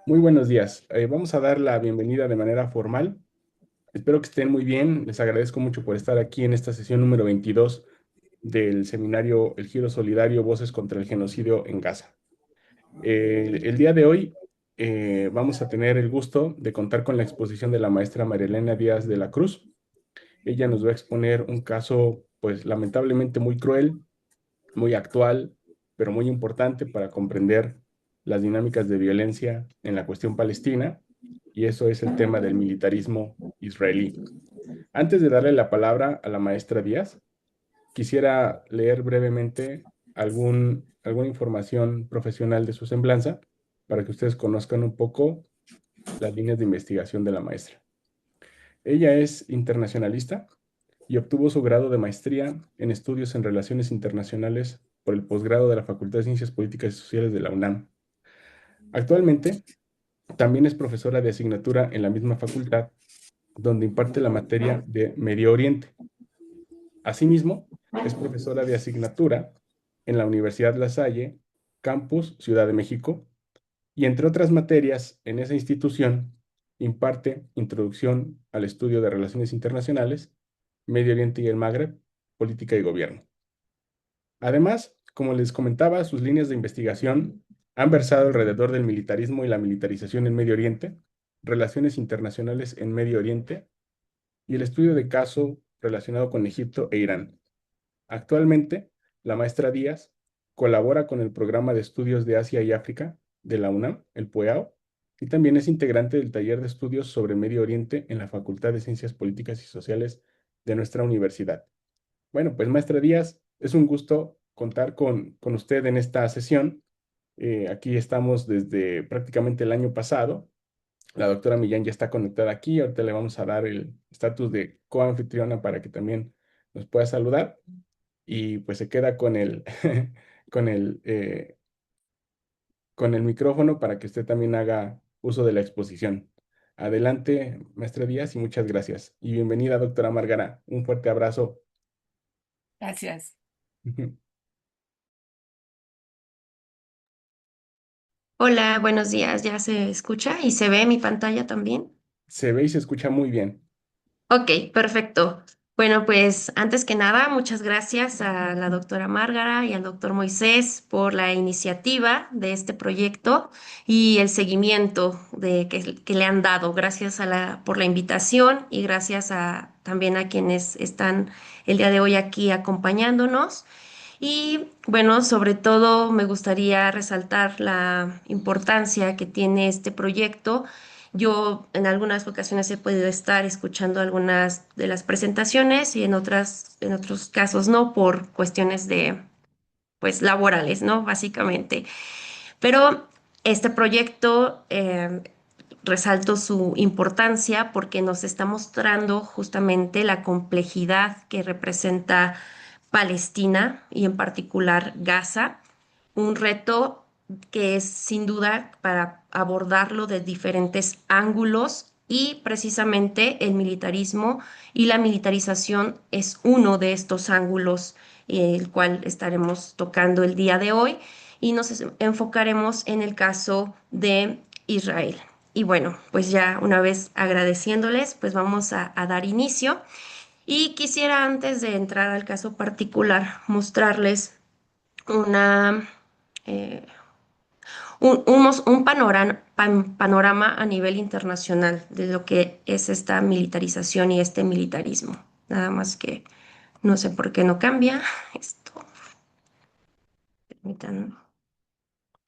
Muy buenos días. Vamos a dar la bienvenida de manera formal. Espero que estén muy bien. Les agradezco mucho por estar aquí en esta sesión número 22 del seminario El Giro Solidario, Voces contra el Genocidio en Gaza. El día de hoy vamos a tener el gusto de contar con la exposición de la maestra Marilena Díaz de la Cruz. Ella nos va a exponer un caso, pues lamentablemente muy cruel, muy actual, pero muy importante para comprender las dinámicas de violencia en la cuestión palestina, y eso es el tema del militarismo israelí. Antes de darle la palabra a la maestra Díaz, quisiera leer brevemente alguna información profesional de su semblanza para que ustedes conozcan un poco las líneas de investigación de la maestra. Ella es internacionalista y obtuvo su grado de maestría en estudios en relaciones internacionales por el posgrado de la Facultad de Ciencias Políticas y Sociales de la UNAM. Actualmente también es profesora de asignatura en la misma facultad, donde imparte la materia de Medio Oriente. Asimismo, es profesora de asignatura en la Universidad La Salle, Campus Ciudad de México, y entre otras materias en esa institución imparte Introducción al Estudio de Relaciones Internacionales, Medio Oriente y el Magreb, Política y Gobierno. Además, como les comentaba, sus líneas de investigación han versado alrededor del militarismo y la militarización en Medio Oriente, relaciones internacionales en Medio Oriente y el estudio de caso relacionado con Egipto e Irán. Actualmente, la maestra Díaz colabora con el Programa de Estudios de Asia y África de la UNAM, el PUEAO, y también es integrante del taller de estudios sobre Medio Oriente en la Facultad de Ciencias Políticas y Sociales de nuestra universidad. Bueno, pues maestra Díaz, es un gusto contar con usted en esta sesión. Aquí estamos desde prácticamente el año pasado. La doctora Millán ya está conectada aquí. Ahorita le vamos a dar el estatus de coanfitriona para que también nos pueda saludar. Y pues se queda con con el, eh, con el micrófono para que usted también haga uso de la exposición. Adelante, maestra Díaz, y muchas gracias. Y bienvenida, doctora Márgara. Un fuerte abrazo. Gracias. Hola, buenos días. ¿Ya se escucha y se ve mi pantalla también? Se ve y se escucha muy bien. Ok, perfecto. Bueno, pues antes que nada, muchas gracias a la doctora Márgara y al doctor Moisés por la iniciativa de este proyecto y el seguimiento que le han dado. Gracias por la invitación y gracias también a quienes están el día de hoy aquí acompañándonos. Y bueno, sobre todo me gustaría resaltar la importancia que tiene este proyecto. Yo en algunas ocasiones he podido estar escuchando algunas de las presentaciones y en otros casos no, por cuestiones pues, laborales, ¿no? Básicamente. Pero este proyecto, resalto su importancia porque nos está mostrando justamente la complejidad que representa Palestina y en particular Gaza, un reto que es sin duda para abordarlo de diferentes ángulos y precisamente el militarismo y la militarización es uno de estos ángulos, el cual estaremos tocando el día de hoy y enfocaremos en el caso de Israel. Y bueno, pues ya una vez agradeciéndoles, pues vamos a dar inicio. Y quisiera antes de entrar al caso particular mostrarles una, eh, un panorama a nivel internacional de lo que es esta militarización y este militarismo. Nada más que no sé por qué no cambia esto. Permítanme.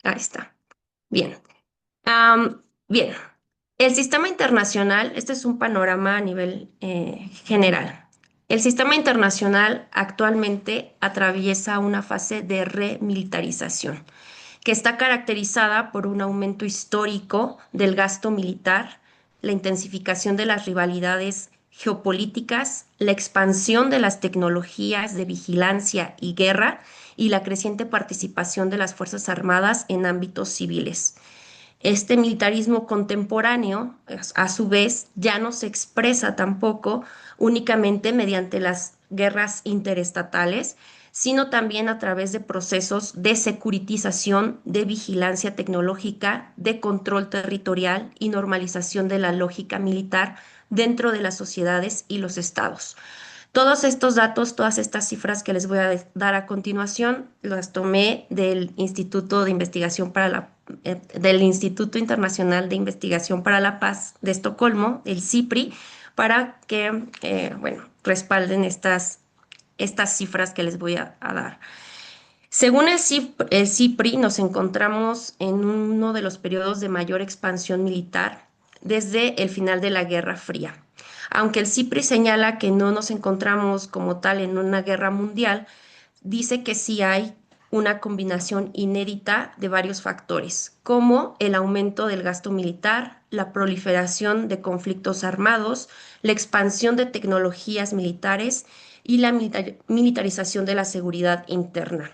Ahí está. Bien. Bien, el sistema internacional, este es un panorama a nivel general. El sistema internacional actualmente atraviesa una fase de remilitarización que está caracterizada por un aumento histórico del gasto militar, la intensificación de las rivalidades geopolíticas, la expansión de las tecnologías de vigilancia y guerra y la creciente participación de las Fuerzas Armadas en ámbitos civiles. Este militarismo contemporáneo, a su vez, ya no se expresa tampoco únicamente mediante las guerras interestatales, sino también a través de procesos de securitización, de vigilancia tecnológica, de control territorial y normalización de la lógica militar dentro de las sociedades y los estados. Todos estos datos, todas estas cifras que les voy a dar a continuación, las tomé del Instituto de Investigación para del Instituto Internacional de Investigación para la Paz de Estocolmo, el CIPRI, para que, bueno, respalden estas cifras que les voy a dar. Según el CIPRI, nos encontramos en uno de los periodos de mayor expansión militar desde el final de la Guerra Fría. Aunque el CIPRI señala que no nos encontramos como tal en una guerra mundial, dice que sí hay una combinación inédita de varios factores, como el aumento del gasto militar, la proliferación de conflictos armados, la expansión de tecnologías militares y la militarización de la seguridad interna.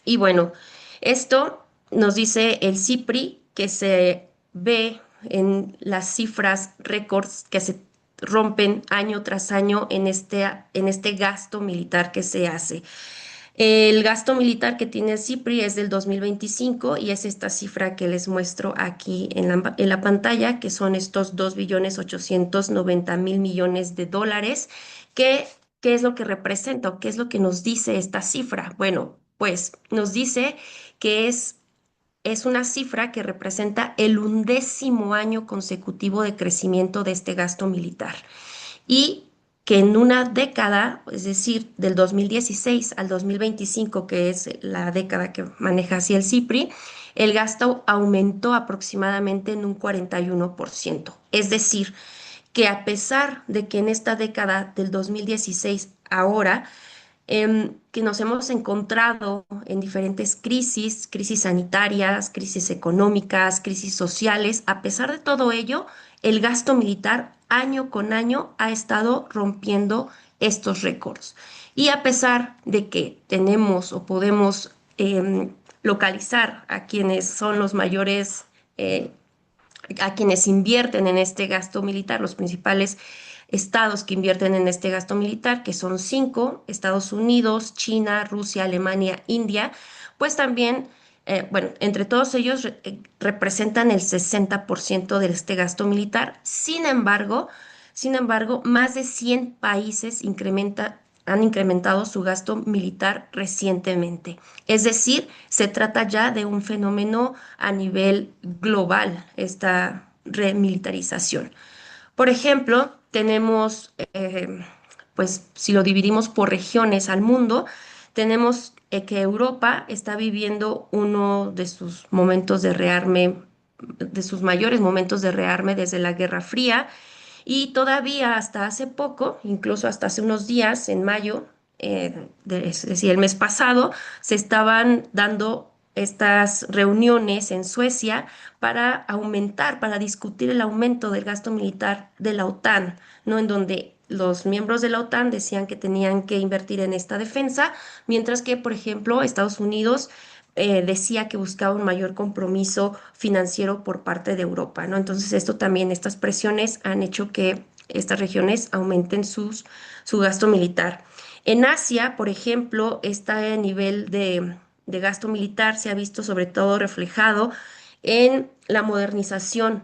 Y bueno, esto nos dice el CIPRI que se ve en las cifras récords que se rompen año tras año en este gasto militar que se hace. El gasto militar que tiene el CIPRI es del 2025 y es esta cifra que les muestro aquí en la pantalla, que son estos 2.890.000.000.000 de dólares. ¿Qué, qué es lo que representa o qué es lo que nos dice esta cifra? Bueno, pues nos dice que es una cifra que representa el 11º año consecutivo de crecimiento de este gasto militar y que en una década, es decir, del 2016 al 2025, que es la década que maneja así el CIPRI, el gasto aumentó aproximadamente en un 41%. Es decir, que a pesar de que en esta década del 2016 ahora que nos hemos encontrado en diferentes crisis, crisis sanitarias, crisis económicas, crisis sociales. A pesar de todo ello, el gasto militar año con año ha estado rompiendo estos récords. Y a pesar de que tenemos o podemos localizar a quienes son los mayores, a quienes invierten en este gasto militar, los principales estados que invierten en este gasto militar, que son 5, Estados Unidos, China, Rusia, Alemania, India, pues también, bueno, entre todos ellos representan el 60% de este gasto militar. Sin embargo, más de 100 países han incrementado su gasto militar recientemente. Es decir, se trata ya de un fenómeno a nivel global, esta remilitarización. Por ejemplo, tenemos, pues si lo dividimos por regiones al mundo, tenemos que Europa está viviendo uno de sus momentos de rearme, de sus mayores momentos de rearme desde la Guerra Fría y todavía hasta hace poco, incluso hasta hace unos días, en mayo, es decir, el mes pasado, se estaban dando estas reuniones en Suecia para discutir el aumento del gasto militar de la OTAN, ¿no? En donde los miembros de la OTAN decían que tenían que invertir en esta defensa, mientras que, por ejemplo, Estados Unidos decía que buscaba un mayor compromiso financiero por parte de Europa, ¿no? Entonces, esto también, estas presiones han hecho que estas regiones aumenten su gasto militar. En Asia, por ejemplo, este nivel de gasto militar se ha visto sobre todo reflejado en la modernización,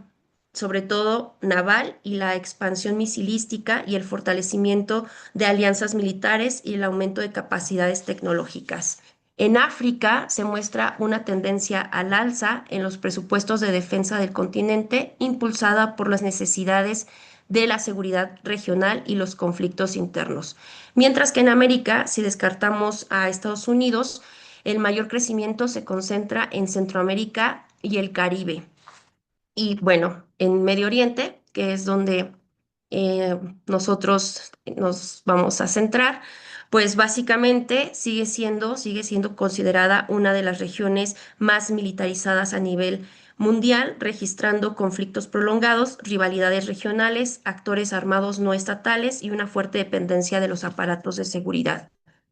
sobre todo naval, y la expansión misilística y el fortalecimiento de alianzas militares y el aumento de capacidades tecnológicas. En África se muestra una tendencia al alza en los presupuestos de defensa del continente, impulsada por las necesidades de la seguridad regional y los conflictos internos. Mientras que en América, si descartamos a Estados Unidos, el mayor crecimiento se concentra en Centroamérica y el Caribe. Y bueno, en Medio Oriente, que es donde nosotros nos vamos a centrar, pues básicamente sigue siendo considerada una de las regiones más militarizadas a nivel mundial, registrando conflictos prolongados, rivalidades regionales, actores armados no estatales y una fuerte dependencia de los aparatos de seguridad.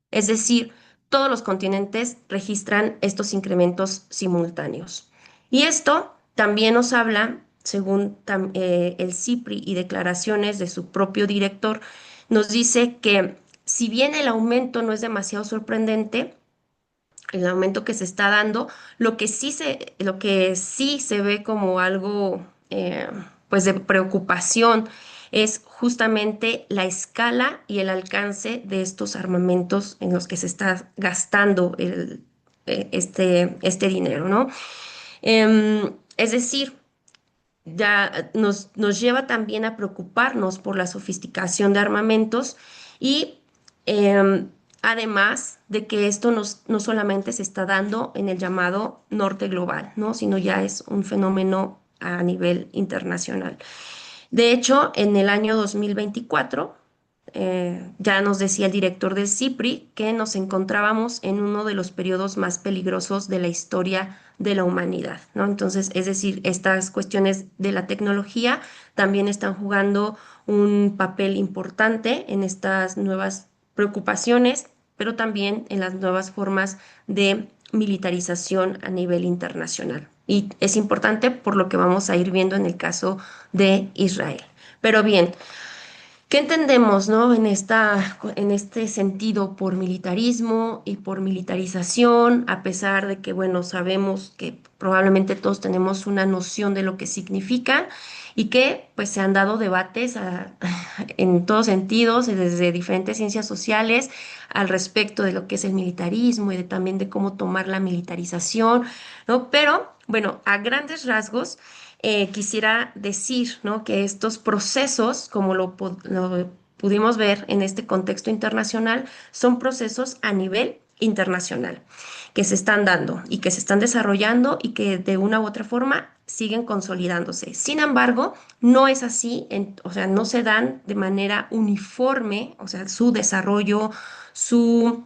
Es decir, todos los continentes registran estos incrementos simultáneos. Y esto también nos habla, según el CIPRI y declaraciones de su propio director, nos dice que si bien el aumento no es demasiado sorprendente, el aumento que se está dando, lo que sí se ve como algo pues de preocupación es justamente la escala y el alcance de estos armamentos en los que se está gastando este dinero, ¿no? Es decir, ya nos lleva también a preocuparnos por la sofisticación de armamentos y em, además de que esto no solamente se está dando en el llamado norte global, ¿no? Sino ya es un fenómeno a nivel internacional. De hecho, en el año 2024, ya nos decía el director del CIPRI que nos encontrábamos en uno de los periodos más peligrosos de la historia de la humanidad, ¿no? Entonces, es decir, estas cuestiones de la tecnología también están jugando un papel importante en estas nuevas preocupaciones, pero también en las nuevas formas de militarización a nivel internacional. Y es importante por lo que vamos a ir viendo en el caso de Israel. Pero bien, ¿qué entendemos, no? En este sentido por militarismo y por militarización, a pesar de que, bueno, sabemos que probablemente todos tenemos una noción de lo que significa y que, pues, se han dado debates en todos sentidos, desde diferentes ciencias sociales, al respecto de lo que es el militarismo y también de cómo tomar la militarización, ¿no? Pero, bueno, a grandes rasgos quisiera decir, ¿no? Que estos procesos, como lo pudimos ver en este contexto internacional, son procesos a nivel internacional que se están dando y que se están desarrollando y que de una u otra forma siguen consolidándose. Sin embargo, no es así, o sea, no se dan de manera uniforme, o sea, su desarrollo, su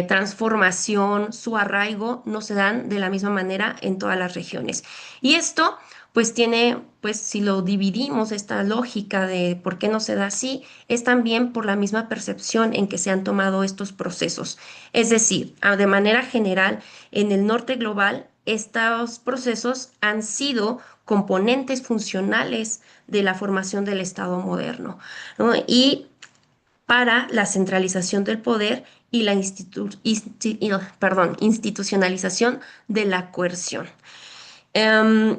transformación, su arraigo, no se dan de la misma manera en todas las regiones. Y esto, pues tiene, pues si lo dividimos, esta lógica de por qué no se da así, es también por la misma percepción en que se han tomado estos procesos. Es decir, de manera general, en el norte global, estos procesos han sido componentes funcionales de la formación del Estado moderno, ¿no? Y para la centralización del poder y la institucionalización de la coerción. Em,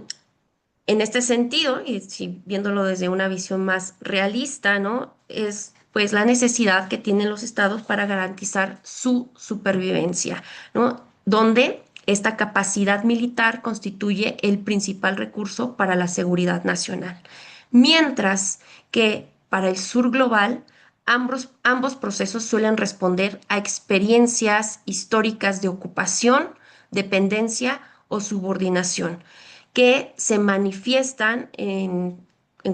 en este sentido, y si viéndolo desde una visión más realista, ¿no? Es pues la necesidad que tienen los estados para garantizar su supervivencia, ¿no? Donde esta capacidad militar constituye el principal recurso para la seguridad nacional. Mientras que para el sur global, ambos procesos suelen responder a experiencias históricas de ocupación, dependencia o subordinación que se manifiestan en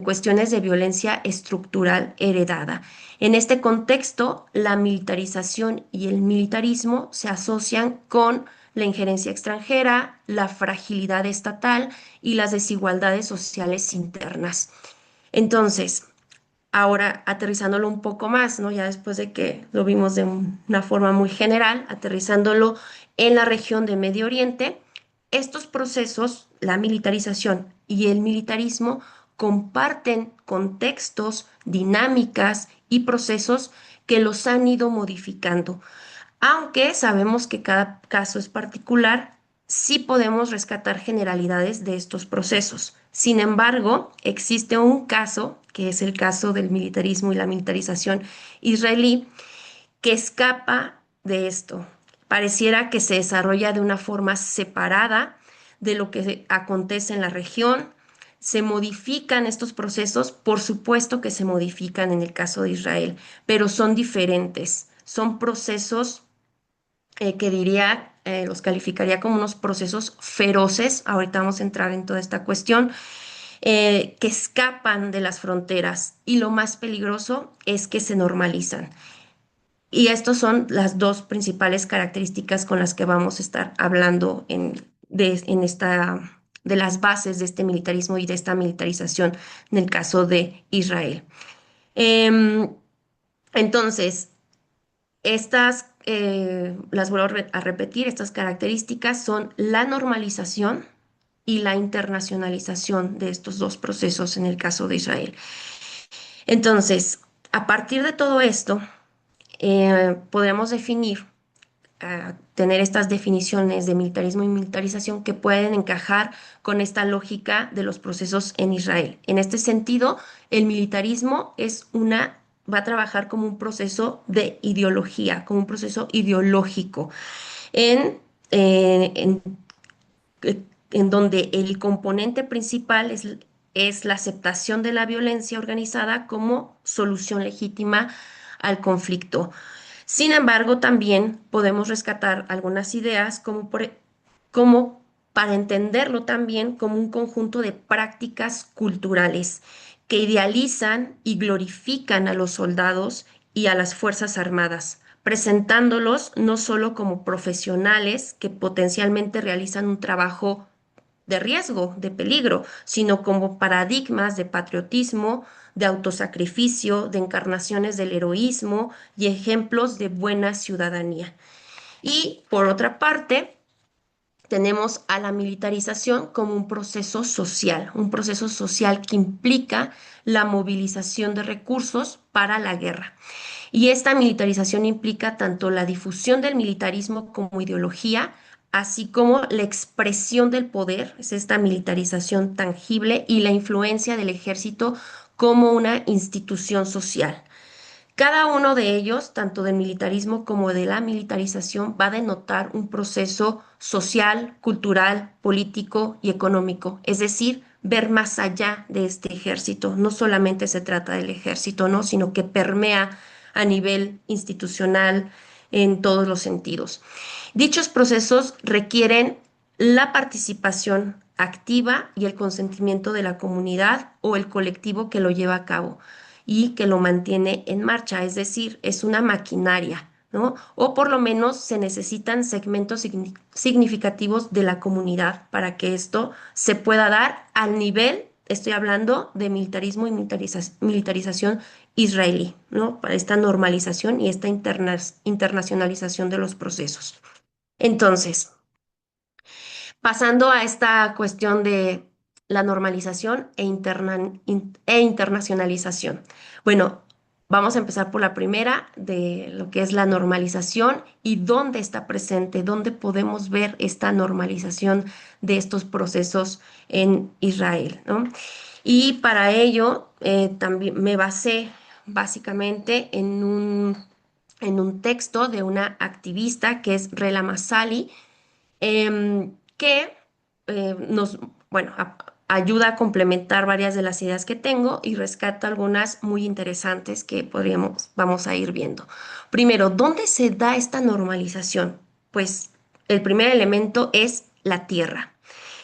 cuestiones de violencia estructural heredada. En este contexto, la militarización y el militarismo se asocian con la injerencia extranjera, la fragilidad estatal y las desigualdades sociales internas. Entonces, ahora aterrizándolo un poco más, ¿no? Ya después de que lo vimos de una forma muy general, aterrizándolo en la región de Medio Oriente, estos procesos, la militarización y el militarismo, comparten contextos, dinámicas y procesos que los han ido modificando. Aunque sabemos que cada caso es particular, sí podemos rescatar generalidades de estos procesos. Sin embargo, existe un caso, que es el caso del militarismo y la militarización israelí, que escapa de esto. Pareciera que se desarrolla de una forma separada de lo que acontece en la región. Se modifican estos procesos, por supuesto que se modifican en el caso de Israel, pero son diferentes. Son procesos que diría, los calificaría como unos procesos feroces, ahorita vamos a entrar en toda esta cuestión, que escapan de las fronteras y lo más peligroso es que se normalizan. Y estas son las dos principales características con las que vamos a estar hablando en esta, de las bases de este militarismo y de esta militarización en el caso de Israel. Em, entonces, las vuelvo a repetir, estas características son la normalización y la internacionalización de estos dos procesos en el caso de Israel. Entonces, a partir de todo esto, podemos definir, tener estas definiciones de militarismo y militarización que pueden encajar con esta lógica de los procesos en Israel. En este sentido, el militarismo va a trabajar como un proceso de ideología, como un proceso ideológico, en, eh, en en donde el componente principal es la aceptación de la violencia organizada como solución legítima al conflicto. Sin embargo, también podemos rescatar algunas ideas como para entenderlo también como un conjunto de prácticas culturales que idealizan y glorifican a los soldados y a las Fuerzas Armadas, presentándolos no solo como profesionales que potencialmente realizan un trabajo de riesgo, de peligro, sino como paradigmas de patriotismo, de autosacrificio, de encarnaciones del heroísmo y ejemplos de buena ciudadanía. Y por otra parte, tenemos a la militarización como un proceso social que implica la movilización de recursos para la guerra. Y esta militarización implica tanto la difusión del militarismo como ideología, así como la expresión del poder, es esta militarización tangible, y la influencia del ejército como una institución social. Cada uno de ellos, tanto del militarismo como de la militarización, va a denotar un proceso social, cultural, político y económico, es decir, ver más allá de este ejército. No solamente se trata del ejército, ¿no? Sino que permea a nivel institucional en todos los sentidos. Dichos procesos requieren la participación activa y el consentimiento de la comunidad o el colectivo que lo lleva a cabo y que lo mantiene en marcha, es decir, es una maquinaria, ¿no? O por lo menos se necesitan segmentos significativos de la comunidad para que esto se pueda dar al nivel, estoy hablando de militarismo y militarización israelí, ¿no? Para esta normalización y esta internacionalización de los procesos. Entonces, pasando a esta cuestión de la normalización e internacionalización. Bueno, vamos a empezar por la primera, de lo que es la normalización y dónde está presente, dónde podemos ver esta normalización de estos procesos en Israel, ¿no? Y para ello también me basé básicamente en un texto de una activista que es Rela Masali, que nos, bueno, ayuda a complementar varias de las ideas que tengo y rescata algunas muy interesantes que vamos a ir viendo. Primero, ¿dónde se da esta normalización? Pues el primer elemento es la tierra,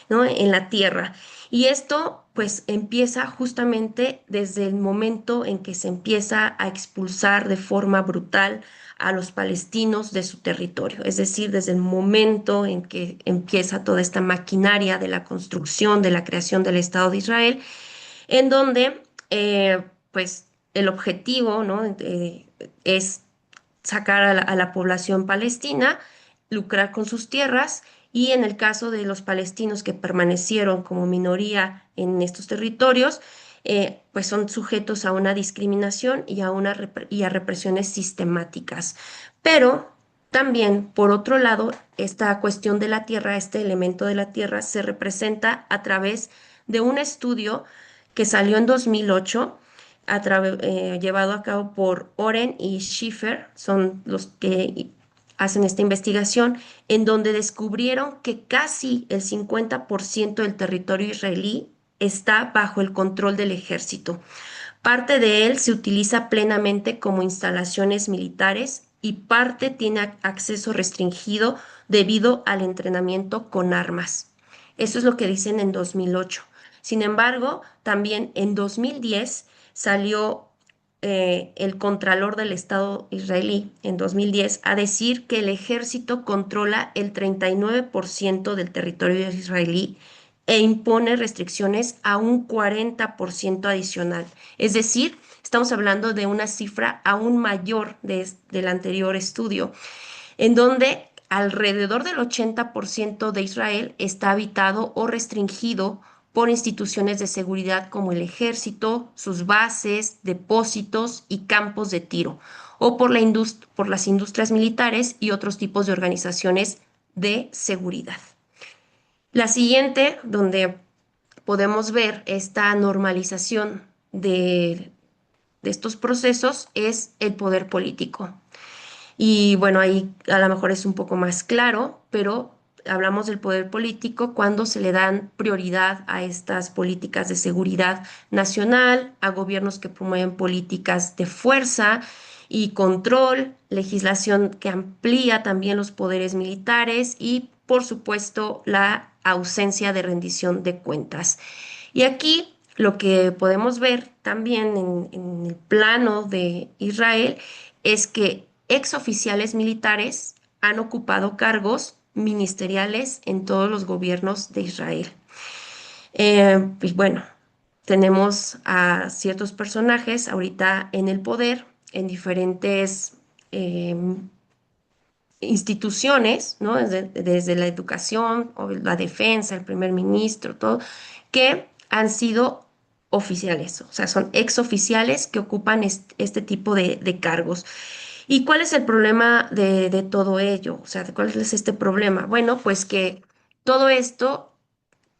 ¿no? En la tierra. Y esto pues empieza justamente desde el momento en que se empieza a expulsar de forma brutal a los palestinos de su territorio, es decir, desde el momento en que empieza toda esta maquinaria de la construcción, de la creación del Estado de Israel, en donde pues el objetivo, ¿no? Es sacar a la población palestina, lucrar con sus tierras y en el caso de los palestinos que permanecieron como minoría en estos territorios, pues son sujetos a una discriminación y a represiones sistemáticas. Pero también, por otro lado, esta cuestión de la tierra, este elemento de la tierra, se representa a través de un estudio que salió en 2008 llevado a cabo por Oren y Schiffer, son los que hacen esta investigación, en donde descubrieron que casi el 50% del territorio israelí está bajo el control del ejército. Parte de él se utiliza plenamente como instalaciones militares y parte tiene acceso restringido debido al entrenamiento con armas. Eso es lo que dicen en 2008. Sin embargo, también en 2010 salió el Contralor del Estado israelí en 2010 a decir que el ejército controla el 39% del territorio israelí e impone restricciones a un 40% adicional. Es decir, estamos hablando de una cifra aún mayor del anterior estudio, en donde alrededor del 80% de Israel está habitado o restringido por instituciones de seguridad como el ejército, sus bases, depósitos y campos de tiro. o por por las industrias militares y otros tipos de organizaciones de seguridad. La siguiente, donde podemos ver esta normalización de estos procesos, es el poder político. Y bueno, ahí a lo mejor es un poco más claro, pero hablamos del poder político cuando se le dan prioridad a estas políticas de seguridad nacional, a gobiernos que promueven políticas de fuerza y control, legislación que amplía también los poderes militares y, por supuesto, la ausencia de rendición de cuentas. Y aquí lo que podemos ver también en el plano de Israel es que exoficiales militares han ocupado cargos ministeriales en todos los gobiernos de Israel. Y bueno, tenemos a ciertos personajes ahorita en el poder, en diferentes instituciones, ¿no? Desde la educación o la defensa, el primer ministro, todo, que han sido oficiales, o sea, son exoficiales que ocupan este tipo de cargos. ¿Y cuál es el problema de todo ello? O sea, ¿cuál es este problema? Bueno, pues que todo esto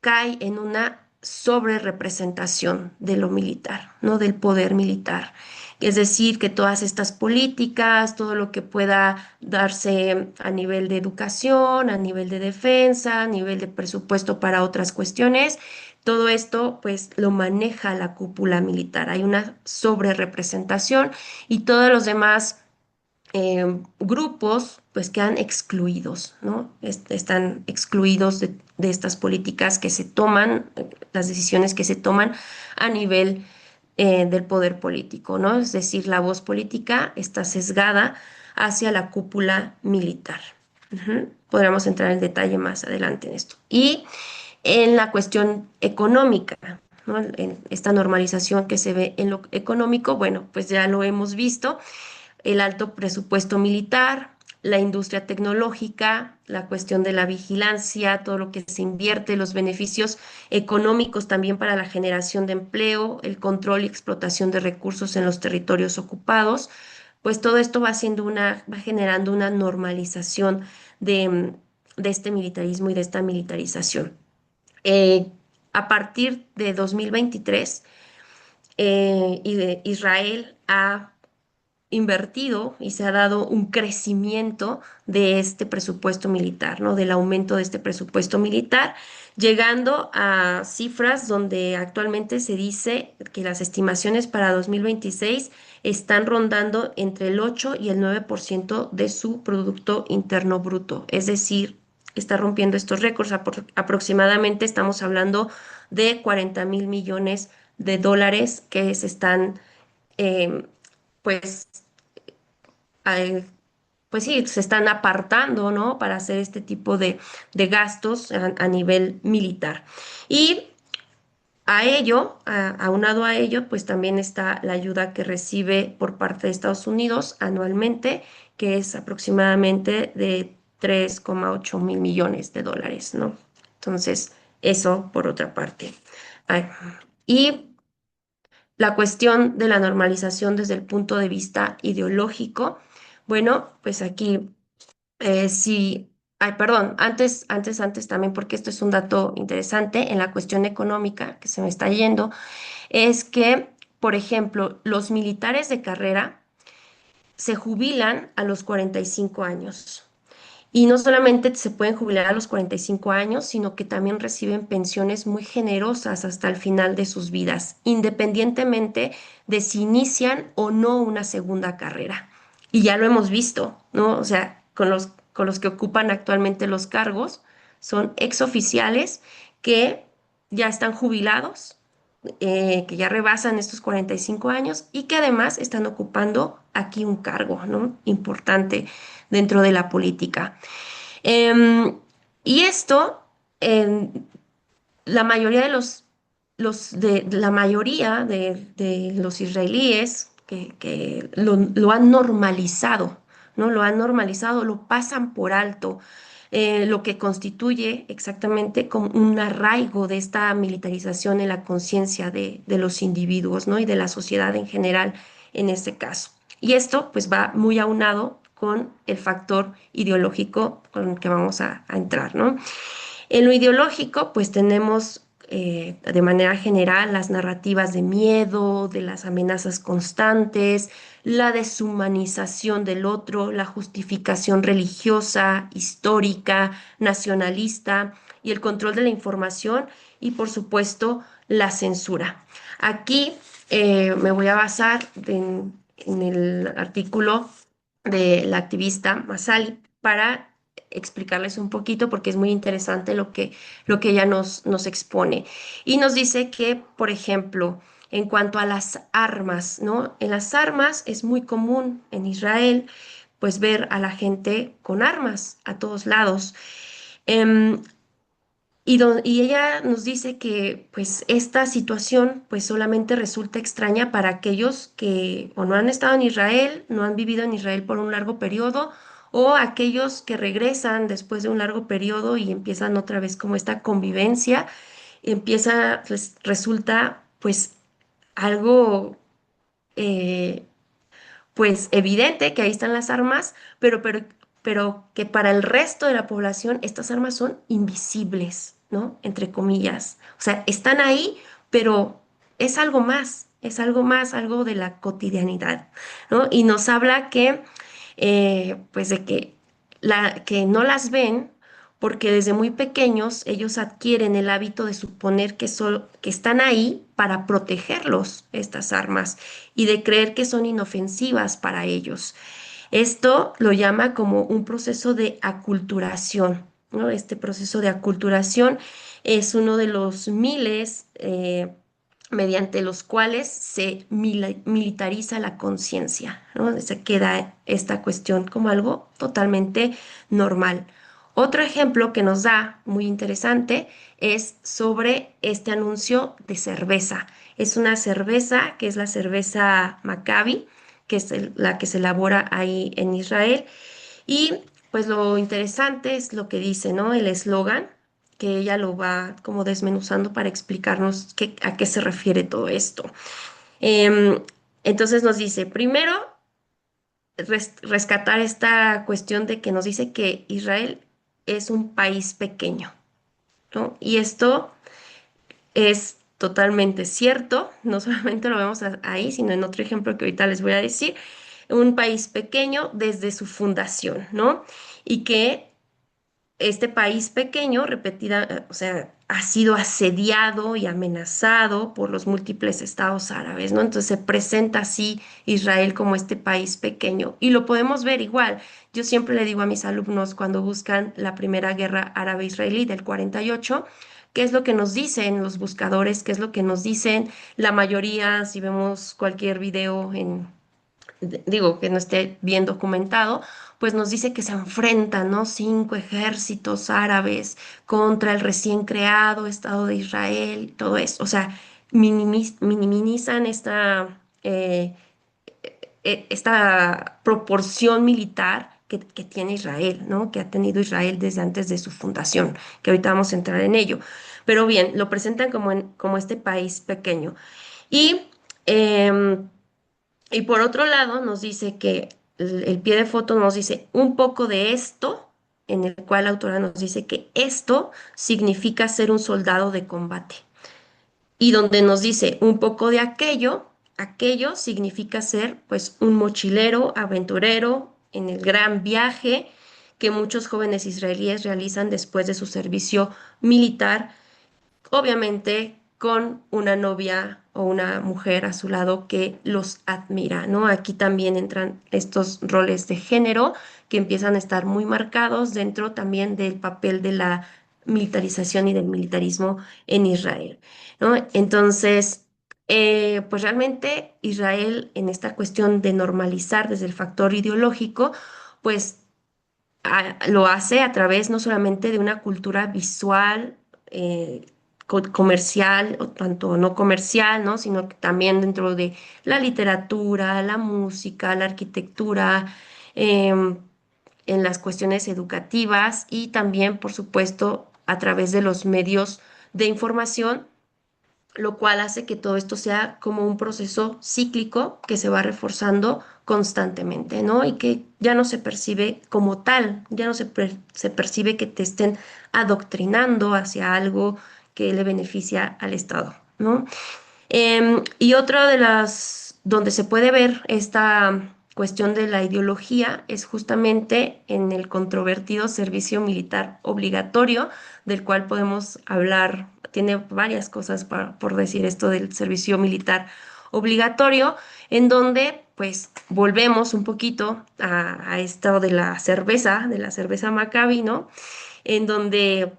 cae en una sobrerepresentación de lo militar, ¿no? Del poder militar. Es decir, que todas estas políticas, todo lo que pueda darse a nivel de educación, a nivel de defensa, a nivel de presupuesto para otras cuestiones, todo esto pues lo maneja la cúpula militar. Hay una sobrerepresentación y todos los demás grupos pues quedan excluidos, ¿no? Están excluidos de estas políticas que se toman, las decisiones que se toman a nivel del poder político, ¿no? Es decir, la voz política está sesgada hacia la cúpula militar. Ujú. Podríamos entrar en detalle más adelante en esto. Y en la cuestión económica, ¿no? En esta normalización que se ve en lo económico, bueno, pues ya lo hemos visto el alto presupuesto militar, la industria tecnológica, la cuestión de la vigilancia, todo lo que se invierte, los beneficios económicos también para la generación de empleo, el control y explotación de recursos en los territorios ocupados, pues todo esto va generando una normalización de este militarismo y de esta militarización. Eh, a partir de 2023, Israel ha invertido y se ha dado un crecimiento de este presupuesto militar, ¿no? Del aumento de este presupuesto militar, llegando a cifras donde actualmente se dice que las estimaciones para 2026 están rondando entre el 8 y el 9% de su Producto Interno Bruto. Es decir, está rompiendo estos récords. Aproximadamente estamos hablando de 40.000 millones de dólares que se están pues eh, pues sí, se están apartando, ¿no? Para hacer este tipo de gastos a nivel militar. Y a ello, aunado a ello, pues también está la ayuda que recibe por parte de Estados Unidos anualmente, que es aproximadamente de 3,8 mil millones de dólares, ¿no? Entonces, eso por otra parte. Ah, y la cuestión de la normalización desde el punto de vista ideológico, bueno, pues aquí sí, ay, perdón, antes también, porque esto es un dato interesante en la cuestión económica que se me está yendo, es que, por ejemplo, los militares de carrera se jubilan a los 45 años. Y no solamente se pueden jubilar a los 45 años, sino que también reciben pensiones muy generosas hasta el final de sus vidas, independientemente de si inician o no una segunda carrera. Y ya lo hemos visto, ¿no? O sea, con los que ocupan actualmente los cargos, son exoficiales que ya están jubilados, que ya rebasan estos 45 años y que además están ocupando aquí un cargo, ¿no? Importante dentro de la política. Em, y esto, em, la mayoría de la mayoría de los israelíes que lo han normalizado, ¿no? Lo han normalizado, lo pasan por alto, lo que constituye exactamente como un arraigo de esta militarización en la conciencia de los individuos, ¿no? Y de la sociedad en general en este caso. Y esto pues va muy aunado con el factor ideológico con el que vamos a entrar, ¿no? En lo ideológico, pues tenemos de manera general las narrativas de miedo, de las amenazas constantes, la deshumanización del otro, la justificación religiosa, histórica, nacionalista y el control de la información y, por supuesto, la censura. Aquí me voy a basar en el artículo de la activista Masali para explicarles un poquito porque es muy interesante lo que ella nos expone. Y nos dice que, por ejemplo, en cuanto a las armas, ¿no? En las armas es muy común en Israel, pues ver a la gente con armas a todos lados. Em, y ella nos dice que pues esta situación pues solamente resulta extraña para aquellos que o no han estado en Israel, no han vivido en Israel por un largo periodo, o aquellos que regresan después de un largo periodo y empiezan otra vez como esta convivencia, resulta pues algo eh, pues evidente que ahí están las armas, pero que para el resto de la población estas armas son invisibles, ¿no? Entre comillas. O sea, están ahí, pero es algo más, algo de la cotidianidad, ¿no? Y nos habla que, pues de que, que no las ven porque desde muy pequeños ellos adquieren el hábito de suponer que están ahí para protegerlos, estas armas, y de creer que son inofensivas para ellos. Esto lo llama como un proceso de aculturación, ¿no? Este proceso de aculturación es uno de los miles mediante los cuales se militariza la conciencia, ¿no? Se queda esta cuestión como algo totalmente normal. Otro ejemplo que nos da muy interesante es sobre este anuncio de cerveza. Es una cerveza que es la cerveza Maccabi, que es la que se elabora ahí en Israel. Y pues lo interesante es lo que dice, ¿no? El eslogan, que ella lo va como desmenuzando para explicarnos a qué se refiere todo esto. Em, entonces nos dice, primero, rescatar esta cuestión de que nos dice que Israel es un país pequeño, ¿no? Y esto es totalmente cierto, no solamente lo vemos ahí, sino en otro ejemplo que ahorita les voy a decir, un país pequeño desde su fundación, ¿no? Y que este país pequeño, repetida, o sea, ha sido asediado y amenazado por los múltiples estados árabes, ¿no? Entonces se presenta así Israel como este país pequeño y lo podemos ver igual. Yo siempre le digo a mis alumnos cuando buscan la primera guerra árabe-israelí del 48, qué es lo que nos dicen los buscadores, qué es lo que nos dicen la mayoría, si vemos cualquier video digo, que no esté bien documentado, pues nos dice que se enfrentan, ¿no? 5 ejércitos árabes contra el recién creado Estado de Israel, todo eso. O sea, minimizan esta proporción militar que tiene Israel, ¿no? Que ha tenido Israel desde antes de su fundación, que ahorita vamos a entrar en ello. Pero bien, lo presentan como este país pequeño. Y em, y por otro lado, nos dice que el pie de foto nos dice un poco de esto, en el cual la autora nos dice que esto significa ser un soldado de combate. Y donde nos dice un poco de aquello, aquello significa ser pues un mochilero, aventurero en el gran viaje que muchos jóvenes israelíes realizan después de su servicio militar, obviamente con una novia o una mujer a su lado que los admira, ¿no? Aquí también entran estos roles de género que empiezan a estar muy marcados dentro también del papel de la militarización y del militarismo en Israel, ¿no? Entonces, pues realmente Israel en esta cuestión de normalizar desde el factor ideológico, pues lo hace a través no solamente de una cultura visual, comercial, o tanto no comercial, ¿no? Sino que también dentro de la literatura, la música, la arquitectura, em, en las cuestiones educativas y también, por supuesto, a través de los medios de información lo cual hace que todo esto sea como un proceso cíclico que se va reforzando constantemente, ¿no? Y que ya no se percibe como tal, ya no se percibe que te estén adoctrinando hacia algo que le beneficia al Estado, ¿no? Y otra de las donde se puede ver esta cuestión de la ideología es justamente en el controvertido servicio militar obligatorio, del cual podemos hablar. Tiene varias cosas por decir esto del servicio militar obligatorio, en donde pues volvemos un poquito a esto de la cerveza Maccabi, ¿no? En donde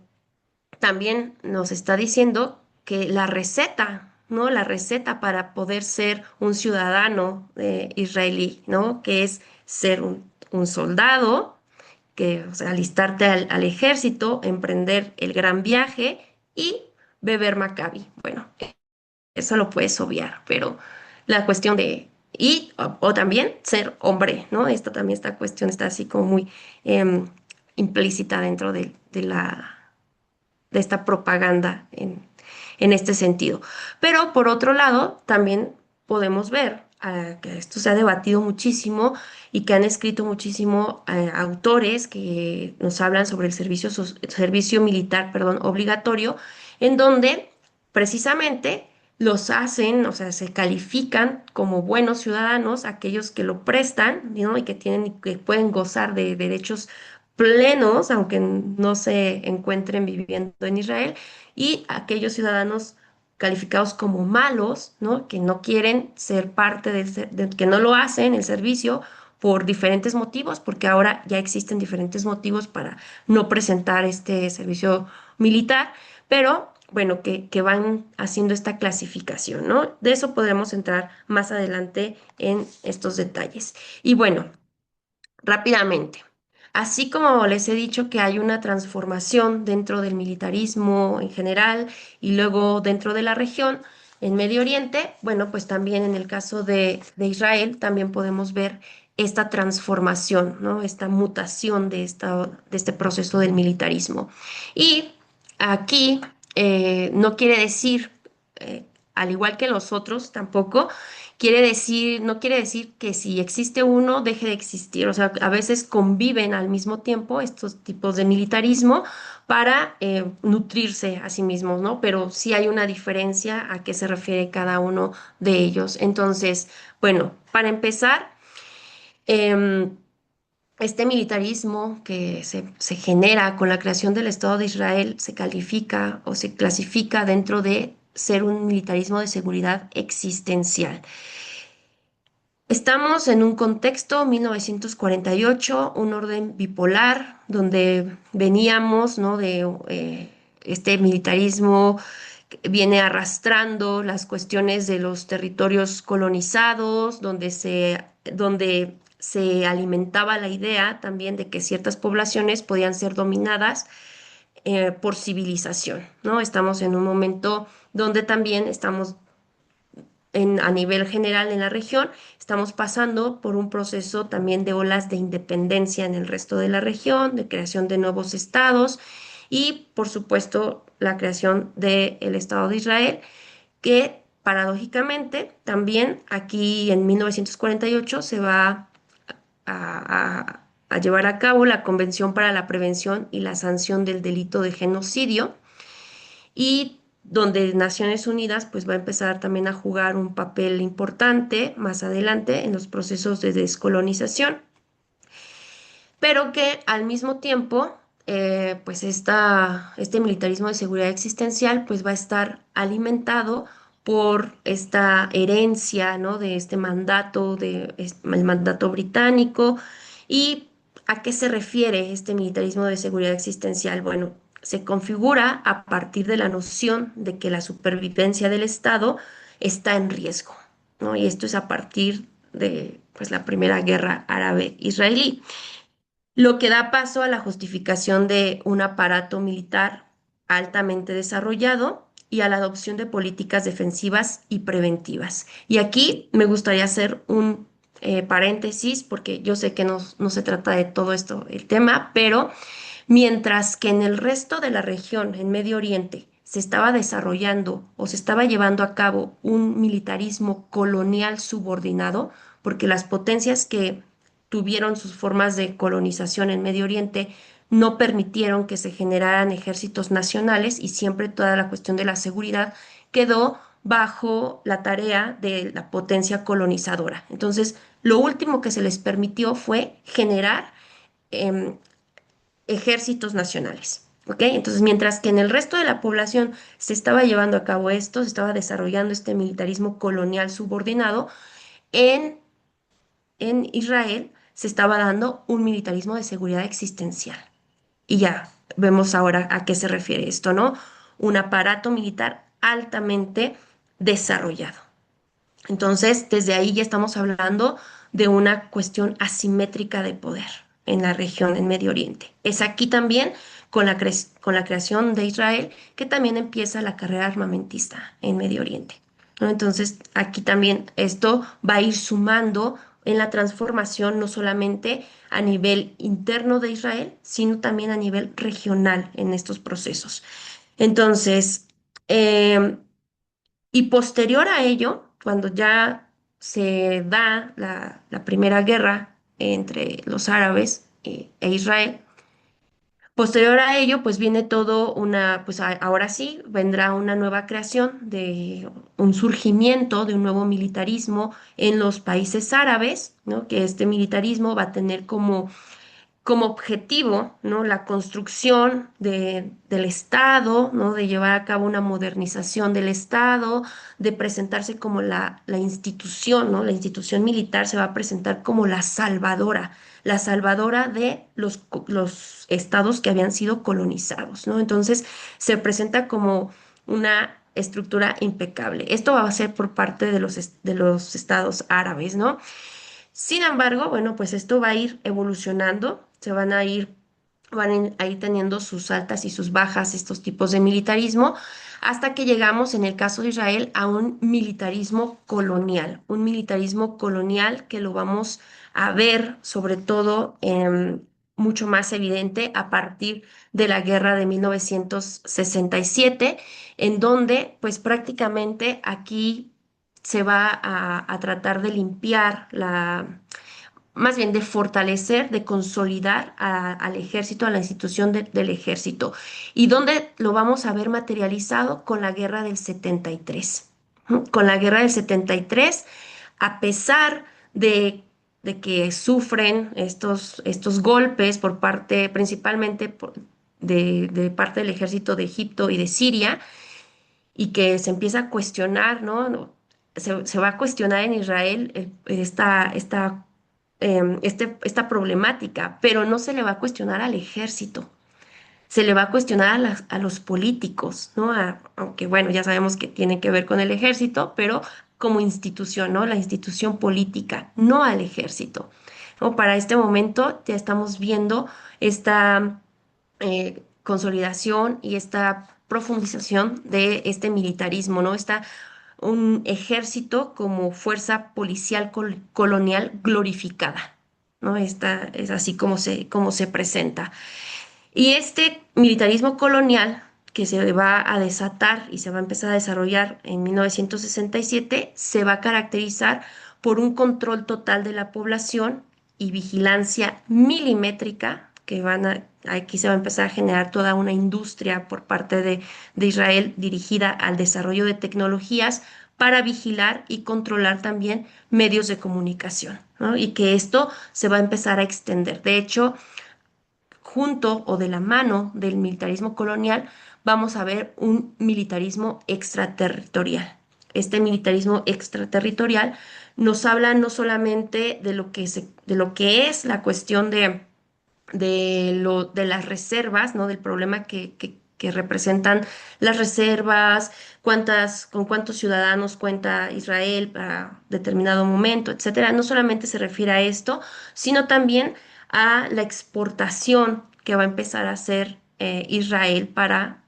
también nos está diciendo que la receta, ¿no? La receta para poder ser un ciudadano israelí, ¿no? Que es ser un soldado, que, o sea, alistarte al ejército, emprender el gran viaje y beber Maccabi. Bueno, eso lo puedes obviar, pero la cuestión de... Y, o también ser hombre, ¿no? Esta cuestión está así como muy em, implícita dentro de esta propaganda en este sentido. Pero por otro lado, también podemos ver que esto se ha debatido muchísimo y que han escrito muchísimo autores que nos hablan sobre el servicio militar, perdón, obligatorio, en donde precisamente los hacen, o sea, se califican como buenos ciudadanos aquellos que lo prestan, ¿no? Y que tienen, que pueden gozar de derechos plenos, aunque no se encuentren viviendo en Israel, y aquellos ciudadanos calificados como malos, ¿no? Que no quieren ser parte que no lo hacen el servicio por diferentes motivos, porque ahora ya existen diferentes motivos para no presentar este servicio militar, pero bueno, que van haciendo esta clasificación, ¿no? De eso podremos entrar más adelante en estos detalles. Y bueno, rápidamente. Así como les he dicho que hay una transformación dentro del militarismo en general y luego dentro de la región, en Medio Oriente, bueno, pues también en el caso de Israel también podemos ver esta transformación, ¿no? Esta mutación de este proceso del militarismo. Y aquí no quiere decir, eh, al igual que los otros, tampoco no quiere decir que si existe uno, deje de existir. O sea, a veces conviven al mismo tiempo estos tipos de militarismo para nutrirse a sí mismos, ¿no? Pero sí hay una diferencia a qué se refiere cada uno de ellos. Entonces, bueno, para empezar, em, este militarismo que se genera con la creación del Estado de Israel se califica o se clasifica dentro de ser un militarismo de seguridad existencial. Estamos en un contexto, 1948, un orden bipolar, donde veníamos, ¿no? de este militarismo que viene arrastrando las cuestiones de los territorios colonizados, donde se alimentaba la idea también de que ciertas poblaciones podían ser dominadas por civilización, ¿no? Estamos en un momento donde también estamos a nivel general en la región, estamos pasando por un proceso también de olas de independencia en el resto de la región, de creación de nuevos estados y, por supuesto, la creación del Estado de Israel, que paradójicamente también aquí en 1948 se va a llevar a cabo la Convención para la Prevención y la Sanción del Delito de Genocidio y donde Naciones Unidas pues va a empezar también a jugar un papel importante más adelante en los procesos de descolonización, pero que al mismo tiempo pues este militarismo de seguridad existencial pues va a estar alimentado por esta herencia, ¿no? De este mandato, el mandato británico. ¿Y a qué se refiere este militarismo de seguridad existencial? Bueno, se configura a partir de la noción de que la supervivencia del Estado está en riesgo, ¿no? Y esto es a partir de pues, la primera guerra árabe-israelí, lo que da paso a la justificación de un aparato militar altamente desarrollado y a la adopción de políticas defensivas y preventivas. Y aquí me gustaría hacer un paréntesis, porque yo sé que no se trata de todo esto el tema, pero mientras que en el resto de la región, en Medio Oriente, se estaba desarrollando o se estaba llevando a cabo un militarismo colonial subordinado, porque las potencias que tuvieron sus formas de colonización en Medio Oriente no permitieron que se generaran ejércitos nacionales y siempre toda la cuestión de la seguridad quedó bajo la tarea de la potencia colonizadora. Entonces, lo último que se les permitió fue generar em, ejércitos nacionales. ¿Ok? Entonces, mientras que en el resto de la población se estaba llevando a cabo esto, se estaba desarrollando este militarismo colonial subordinado, en, en Israel se estaba dando un militarismo de seguridad existencial. Y ya vemos ahora a qué se refiere esto, ¿no? Un aparato militar altamente desarrollado. Entonces, desde ahí ya estamos hablando de una cuestión asimétrica de poder en la región, en Medio Oriente. Es aquí también con la creación de Israel que también empieza la carrera armamentista en Medio Oriente, ¿no? Entonces, aquí también esto va a ir sumando en la transformación no solamente a nivel interno de Israel, sino también a nivel regional en estos procesos. Entonces, eh, y posterior a ello, cuando ya se da la primera guerra entre los árabes e Israel, posterior a ello, pues viene todo una, pues ahora sí, vendrá una nueva creación de un surgimiento de un nuevo militarismo en los países árabes, ¿no? Que este militarismo va a tener como objetivo, ¿no? La construcción del Estado, ¿no? De llevar a cabo una modernización del Estado, de presentarse como la institución, ¿no? La institución militar se va a presentar como la salvadora de los estados que habían sido colonizados, ¿no? Entonces se presenta como una estructura impecable. Esto va a ser por parte de los estados árabes, ¿no? Sin embargo, bueno, pues esto va a ir evolucionando, van a ir teniendo sus altas y sus bajas estos tipos de militarismo, hasta que llegamos, en el caso de Israel, a un militarismo colonial que lo vamos a ver sobre todo mucho más evidente a partir de la guerra de 1967, en donde pues prácticamente aquí se va a tratar de limpiar más bien de fortalecer, de consolidar al ejército, a la institución del ejército. ¿Y dónde lo vamos a ver materializado? Con la guerra del 73. ¿No? Con la guerra del 73, a pesar de que sufren estos golpes por parte, principalmente de parte del ejército de Egipto y de Siria, y que se empieza a cuestionar, ¿no? Se va a cuestionar en Israel esta problemática, pero no se le va a cuestionar al ejército, se le va a cuestionar a los políticos, ¿no? Aunque bueno, ya sabemos que tiene que ver con el ejército, pero como institución, ¿no? La institución política, no al ejército, ¿no? Para este momento ya estamos viendo esta consolidación y esta profundización de este militarismo, ¿no? Está un ejército como fuerza policial colonial glorificada, ¿no? Esta es así como se presenta. Y este militarismo colonial que se va a desatar y se va a empezar a desarrollar en 1967 se va a caracterizar por un control total de la población y vigilancia milimétrica aquí se va a empezar a generar toda una industria por parte de Israel dirigida al desarrollo de tecnologías para vigilar y controlar también medios de comunicación, ¿no? Y que esto se va a empezar a extender. De hecho, junto o de la mano del militarismo colonial, vamos a ver un militarismo extraterritorial. Este militarismo extraterritorial nos habla no solamente de lo que es la cuestión de las reservas, ¿no? Del problema que representan las reservas, con cuántos ciudadanos cuenta Israel para determinado momento, etcétera. No solamente se refiere a esto, sino también a la exportación que va a empezar a hacer Israel para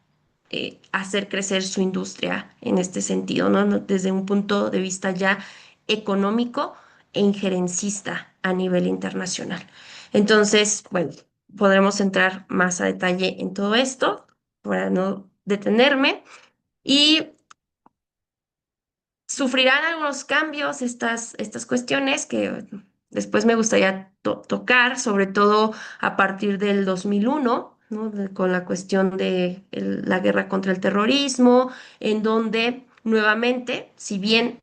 hacer crecer su industria en este sentido, ¿no? Desde un punto de vista ya económico e injerencista a nivel internacional. Entonces, bueno, podremos entrar más a detalle en todo esto para no detenerme. Y sufrirán algunos cambios estas cuestiones que después me gustaría tocar, sobre todo a partir del 2001, ¿no? Con la cuestión de la guerra contra el terrorismo, en donde nuevamente, si bien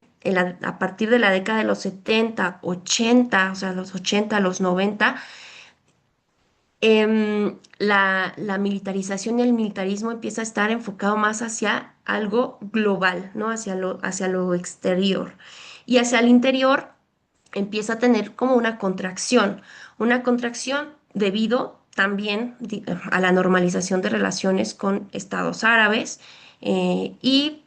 a partir de la década de los 70 80, o sea, los 80 los 90, la militarización y el militarismo empieza a estar enfocado más hacia algo global, ¿no? Hacia lo exterior. Y hacia el interior empieza a tener como una contracción debido también a la normalización de relaciones con estados árabes y,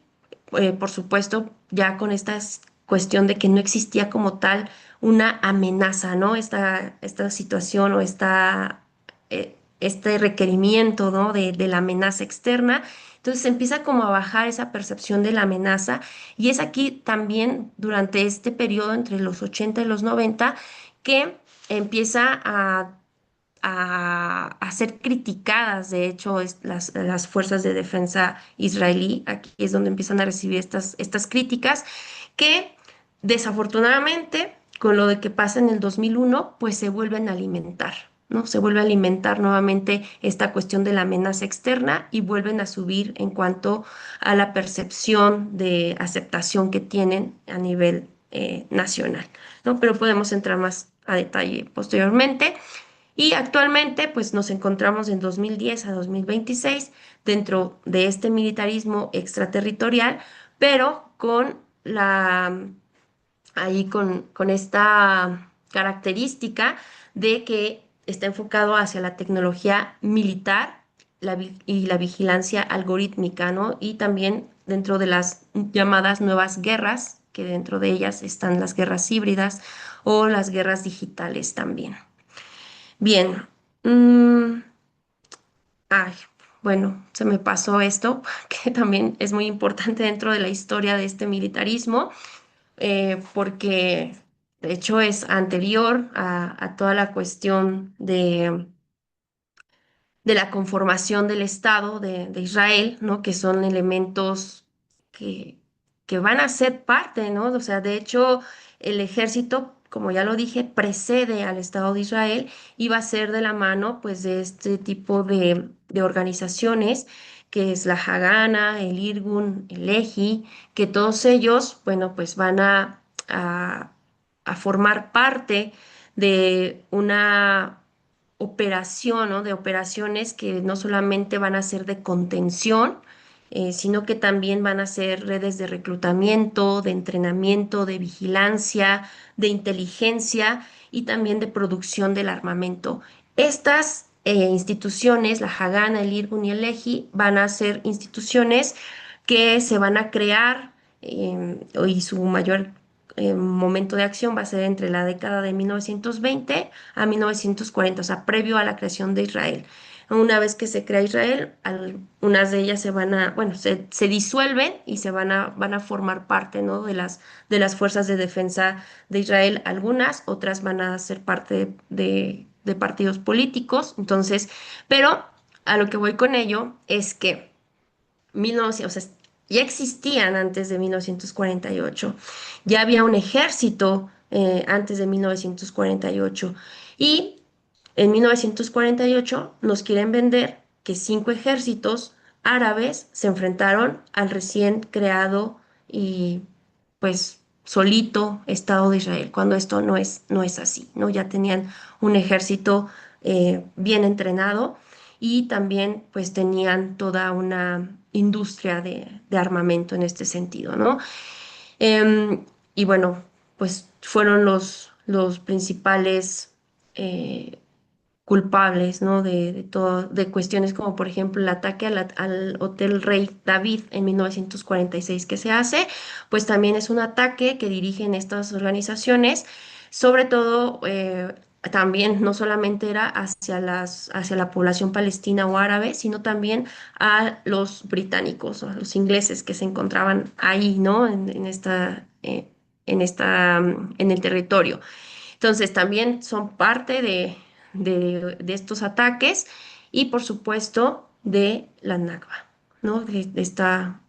por supuesto, ya con esta cuestión de que no existía como tal una amenaza, ¿no? Esta situación o este requerimiento, ¿no? De la amenaza externa. Entonces se empieza como a bajar esa percepción de la amenaza y es aquí también durante este periodo entre los 80 y los 90 que empieza a ser criticadas, de hecho, las fuerzas de defensa israelí. Aquí es donde empiezan a recibir estas críticas que desafortunadamente, con lo de que pasa en el 2001 pues se vuelven a alimentar. ¿No? Se vuelve a alimentar nuevamente esta cuestión de la amenaza externa y vuelven a subir en cuanto a la percepción de aceptación que tienen a nivel nacional, ¿no? Pero podemos entrar más a detalle posteriormente. Y actualmente, pues nos encontramos en 2010 a 2026 dentro de este militarismo extraterritorial, pero con esta característica de que está enfocado hacia la tecnología militar y la vigilancia algorítmica, ¿no? Y también dentro de las llamadas nuevas guerras, que dentro de ellas están las guerras híbridas o las guerras digitales también. Bien. mm, Ay, bueno, se me pasó esto, que también es muy importante dentro de la historia de este militarismo, porque de hecho es anterior a toda la cuestión de la conformación del Estado de Israel, ¿no? Que son elementos que, que van a ser parte, ¿no? O sea, de hecho, el ejército, como ya lo dije, precede al Estado de Israel y va a ser de la mano, pues, de este tipo de organizaciones, que es la Hagana, el Irgun, el Lehi, que todos ellos, bueno, pues van a a formar parte de una operación, ¿no? De operaciones que no solamente van a ser de contención, sino que también van a ser redes de reclutamiento, de entrenamiento, de vigilancia, de inteligencia y también de producción del armamento. Estas instituciones, la Hagana, el Irgun y el Lehi, van a ser instituciones que se van a crear y su mayor momento de acción va a ser entre la década de 1920 a 1940, o sea, previo a la creación de Israel. Una vez que se crea Israel, algunas de ellas bueno, se disuelven y van a formar parte, ¿no? De las fuerzas de defensa de Israel, algunas, otras van a ser parte de partidos políticos. Entonces, pero a lo que voy con ello es que 1900, o sea, ya existían antes de 1948, ya había un ejército antes de 1948 y en 1948 nos quieren vender que 5 ejércitos árabes se enfrentaron al recién creado y pues solito Estado de Israel, cuando esto no es así, ¿no? Ya tenían un ejército bien entrenado y también pues tenían toda una industria de armamento en este sentido, ¿no? Y bueno, pues fueron los principales culpables, ¿no? De todo, de cuestiones como, por ejemplo, el ataque al Hotel Rey David en 1946 que se hace, pues también es un ataque que dirigen estas organizaciones, sobre todo también no solamente era hacia la población palestina o árabe, sino también a los británicos, o a los ingleses que se encontraban ahí, ¿no? En el territorio. Entonces, también son parte de estos ataques y, por supuesto, de la Nakba. ¿no? De esta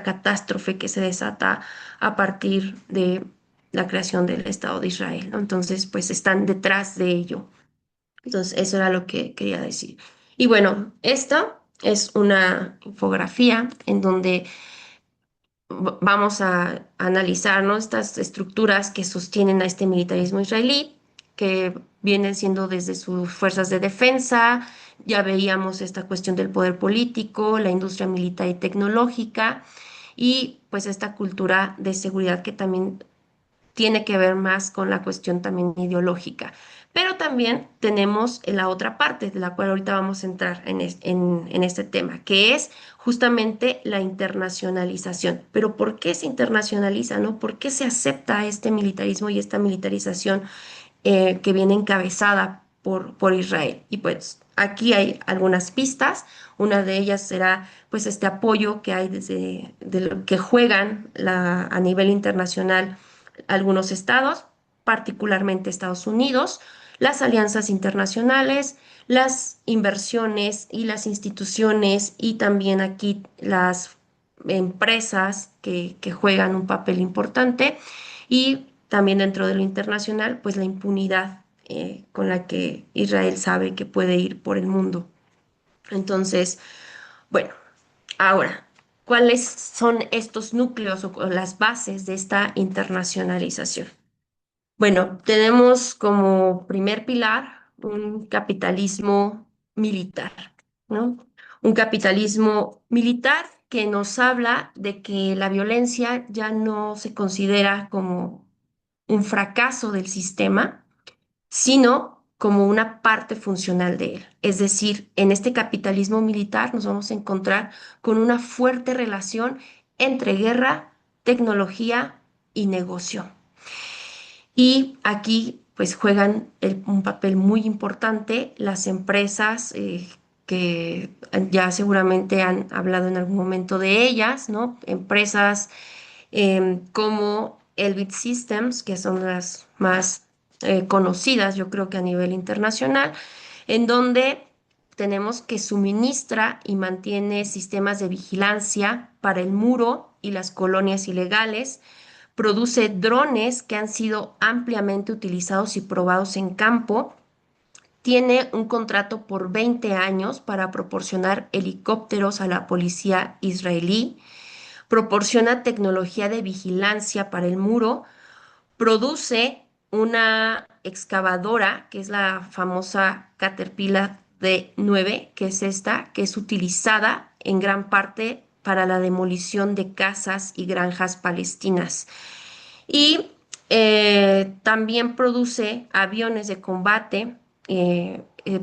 catástrofe que se desata a partir de la creación del Estado de Israel, ¿no? Entonces, pues están detrás de ello. Entonces, eso era lo que quería decir. Y bueno, esta es una infografía en donde vamos a analizar, ¿no? Estas estructuras que sostienen a este militarismo israelí, que vienen siendo desde sus fuerzas de defensa. Ya veíamos esta cuestión del poder político, la industria militar y tecnológica, y pues esta cultura de seguridad que también tiene que ver más con la cuestión también ideológica. Pero también tenemos la otra parte, de la cual ahorita vamos a entrar en este tema, que es justamente la internacionalización. Pero ¿por qué se internacionaliza, no? ¿Por qué se acepta este militarismo y esta militarización que viene encabezada por Israel? Y pues aquí hay algunas pistas. Una de ellas será pues este apoyo que hay desde de lo que juegan a nivel internacional algunos estados, particularmente Estados Unidos, las alianzas internacionales, las inversiones y las instituciones y también aquí las empresas que juegan un papel importante y también dentro de lo internacional, pues la impunidad con la que Israel sabe que puede ir por el mundo. Entonces, bueno, ahora, ¿cuáles son estos núcleos o las bases de esta internacionalización? Bueno, tenemos como primer pilar un capitalismo militar, ¿no? Un capitalismo militar que nos habla de que la violencia ya no se considera como un fracaso del sistema, sino como una parte funcional de él. Es decir, en este capitalismo militar nos vamos a encontrar con una fuerte relación entre guerra, tecnología y negocio. Y aquí pues juegan un papel muy importante las empresas que ya seguramente han hablado en algún momento de ellas, ¿no? Empresas como Elbit Systems, que son las más conocidas, yo creo que a nivel internacional, en donde tenemos que suministra y mantiene sistemas de vigilancia para el muro y las colonias ilegales, produce drones que han sido ampliamente utilizados y probados en campo, tiene un contrato por 20 años para proporcionar helicópteros a la policía israelí, proporciona tecnología de vigilancia para el muro, produce una excavadora, que es la famosa Caterpillar D9, que es esta, que es utilizada en gran parte para la demolición de casas y granjas palestinas. Y también produce aviones de combate,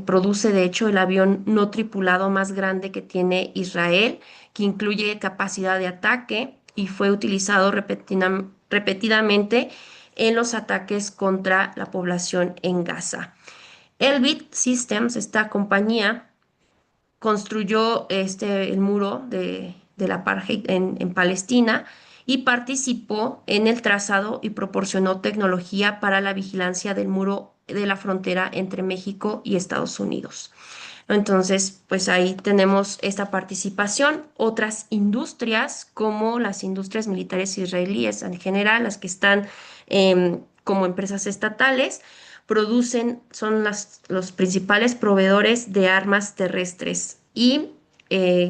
produce de hecho el avión no tripulado más grande que tiene Israel, que incluye capacidad de ataque y fue utilizado repetidamente en los ataques contra la población en Gaza. Elbit Systems, esta compañía, construyó el muro del apartheid en Palestina y participó en el trazado y proporcionó tecnología para la vigilancia del muro de la frontera entre México y Estados Unidos. Entonces, pues ahí tenemos esta participación. Otras industrias, como las industrias militares israelíes en general, las que están como empresas estatales, producen, son los principales proveedores de armas terrestres y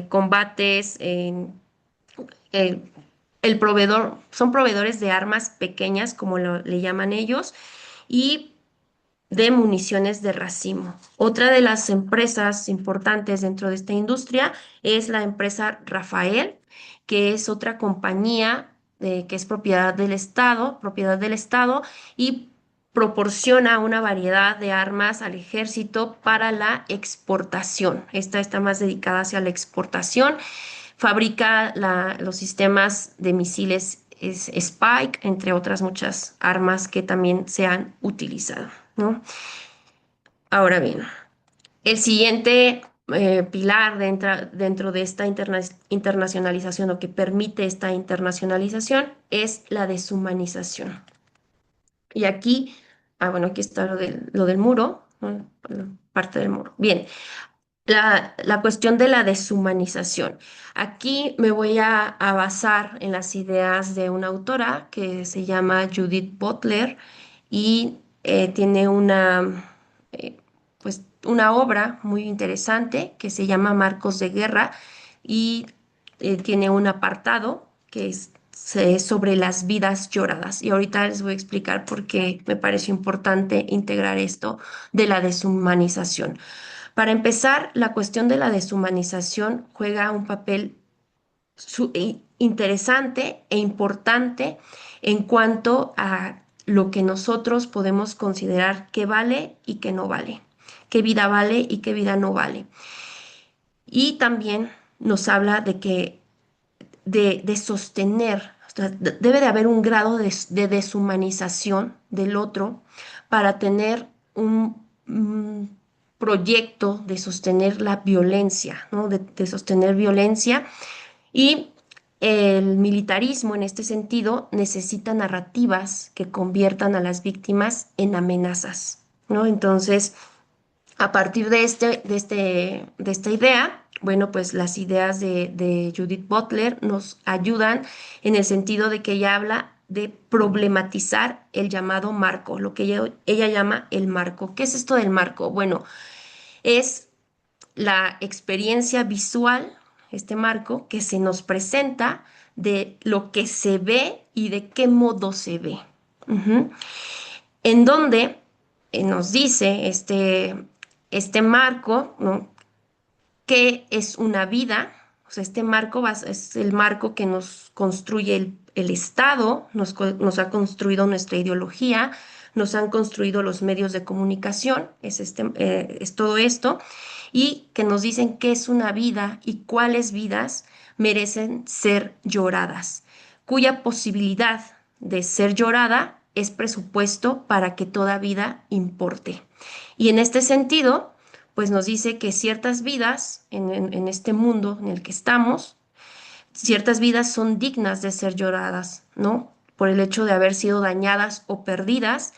combates eh, el proveedor, son proveedores de armas pequeñas, como le llaman ellos, y de municiones de racimo. Otra de las empresas importantes dentro de esta industria es la empresa Rafael, que es otra compañía que es propiedad del Estado y proporciona una variedad de armas al ejército para la exportación. Esta está más dedicada hacia la exportación. Fabrica los sistemas de misiles Spike, entre otras muchas armas que también se han utilizado, ¿no? Ahora bien, el siguiente pilar dentro de esta internacionalización o que permite esta internacionalización es la deshumanización. Y aquí, bueno, aquí está lo del muro, ¿no? Parte del muro. Bien, la cuestión de la deshumanización. Aquí me voy a basar en las ideas de una autora que se llama Judith Butler y tiene eh, pues, una obra muy interesante que se llama Marcos de Guerra y tiene un apartado que es sobre las vidas lloradas. Y ahorita les voy a explicar por qué me pareció importante integrar esto de la deshumanización. Para empezar, la cuestión de la deshumanización juega un papel interesante e importante en cuanto a lo que nosotros podemos considerar que vale y que no vale, qué vida vale y qué vida no vale. Y también nos habla de que de sostener, o sea, debe de haber un grado de deshumanización del otro para tener un proyecto de sostener la violencia, ¿no? De sostener violencia. Y el militarismo en este sentido necesita narrativas que conviertan a las víctimas en amenazas, ¿no? Entonces, a partir de esta idea, bueno, pues las ideas de Judith Butler nos ayudan en el sentido de que ella habla de problematizar el llamado marco, lo que ella llama el marco. ¿Qué es esto del marco? Bueno, es la experiencia visual, este marco, que se nos presenta de lo que se ve y de qué modo se ve. Ujú. En donde nos dice este marco, ¿no? ¿Qué es una vida? O sea, este marco es el marco que nos construye el Estado, nos ha construido nuestra ideología, nos han construido los medios de comunicación, es todo esto, y que nos dicen qué es una vida y cuáles vidas merecen ser lloradas, cuya posibilidad de ser llorada es presupuesto para que toda vida importe. Y en este sentido, pues nos dice que ciertas vidas en este mundo en el que estamos, ciertas vidas son dignas de ser lloradas, ¿no? Por el hecho de haber sido dañadas o perdidas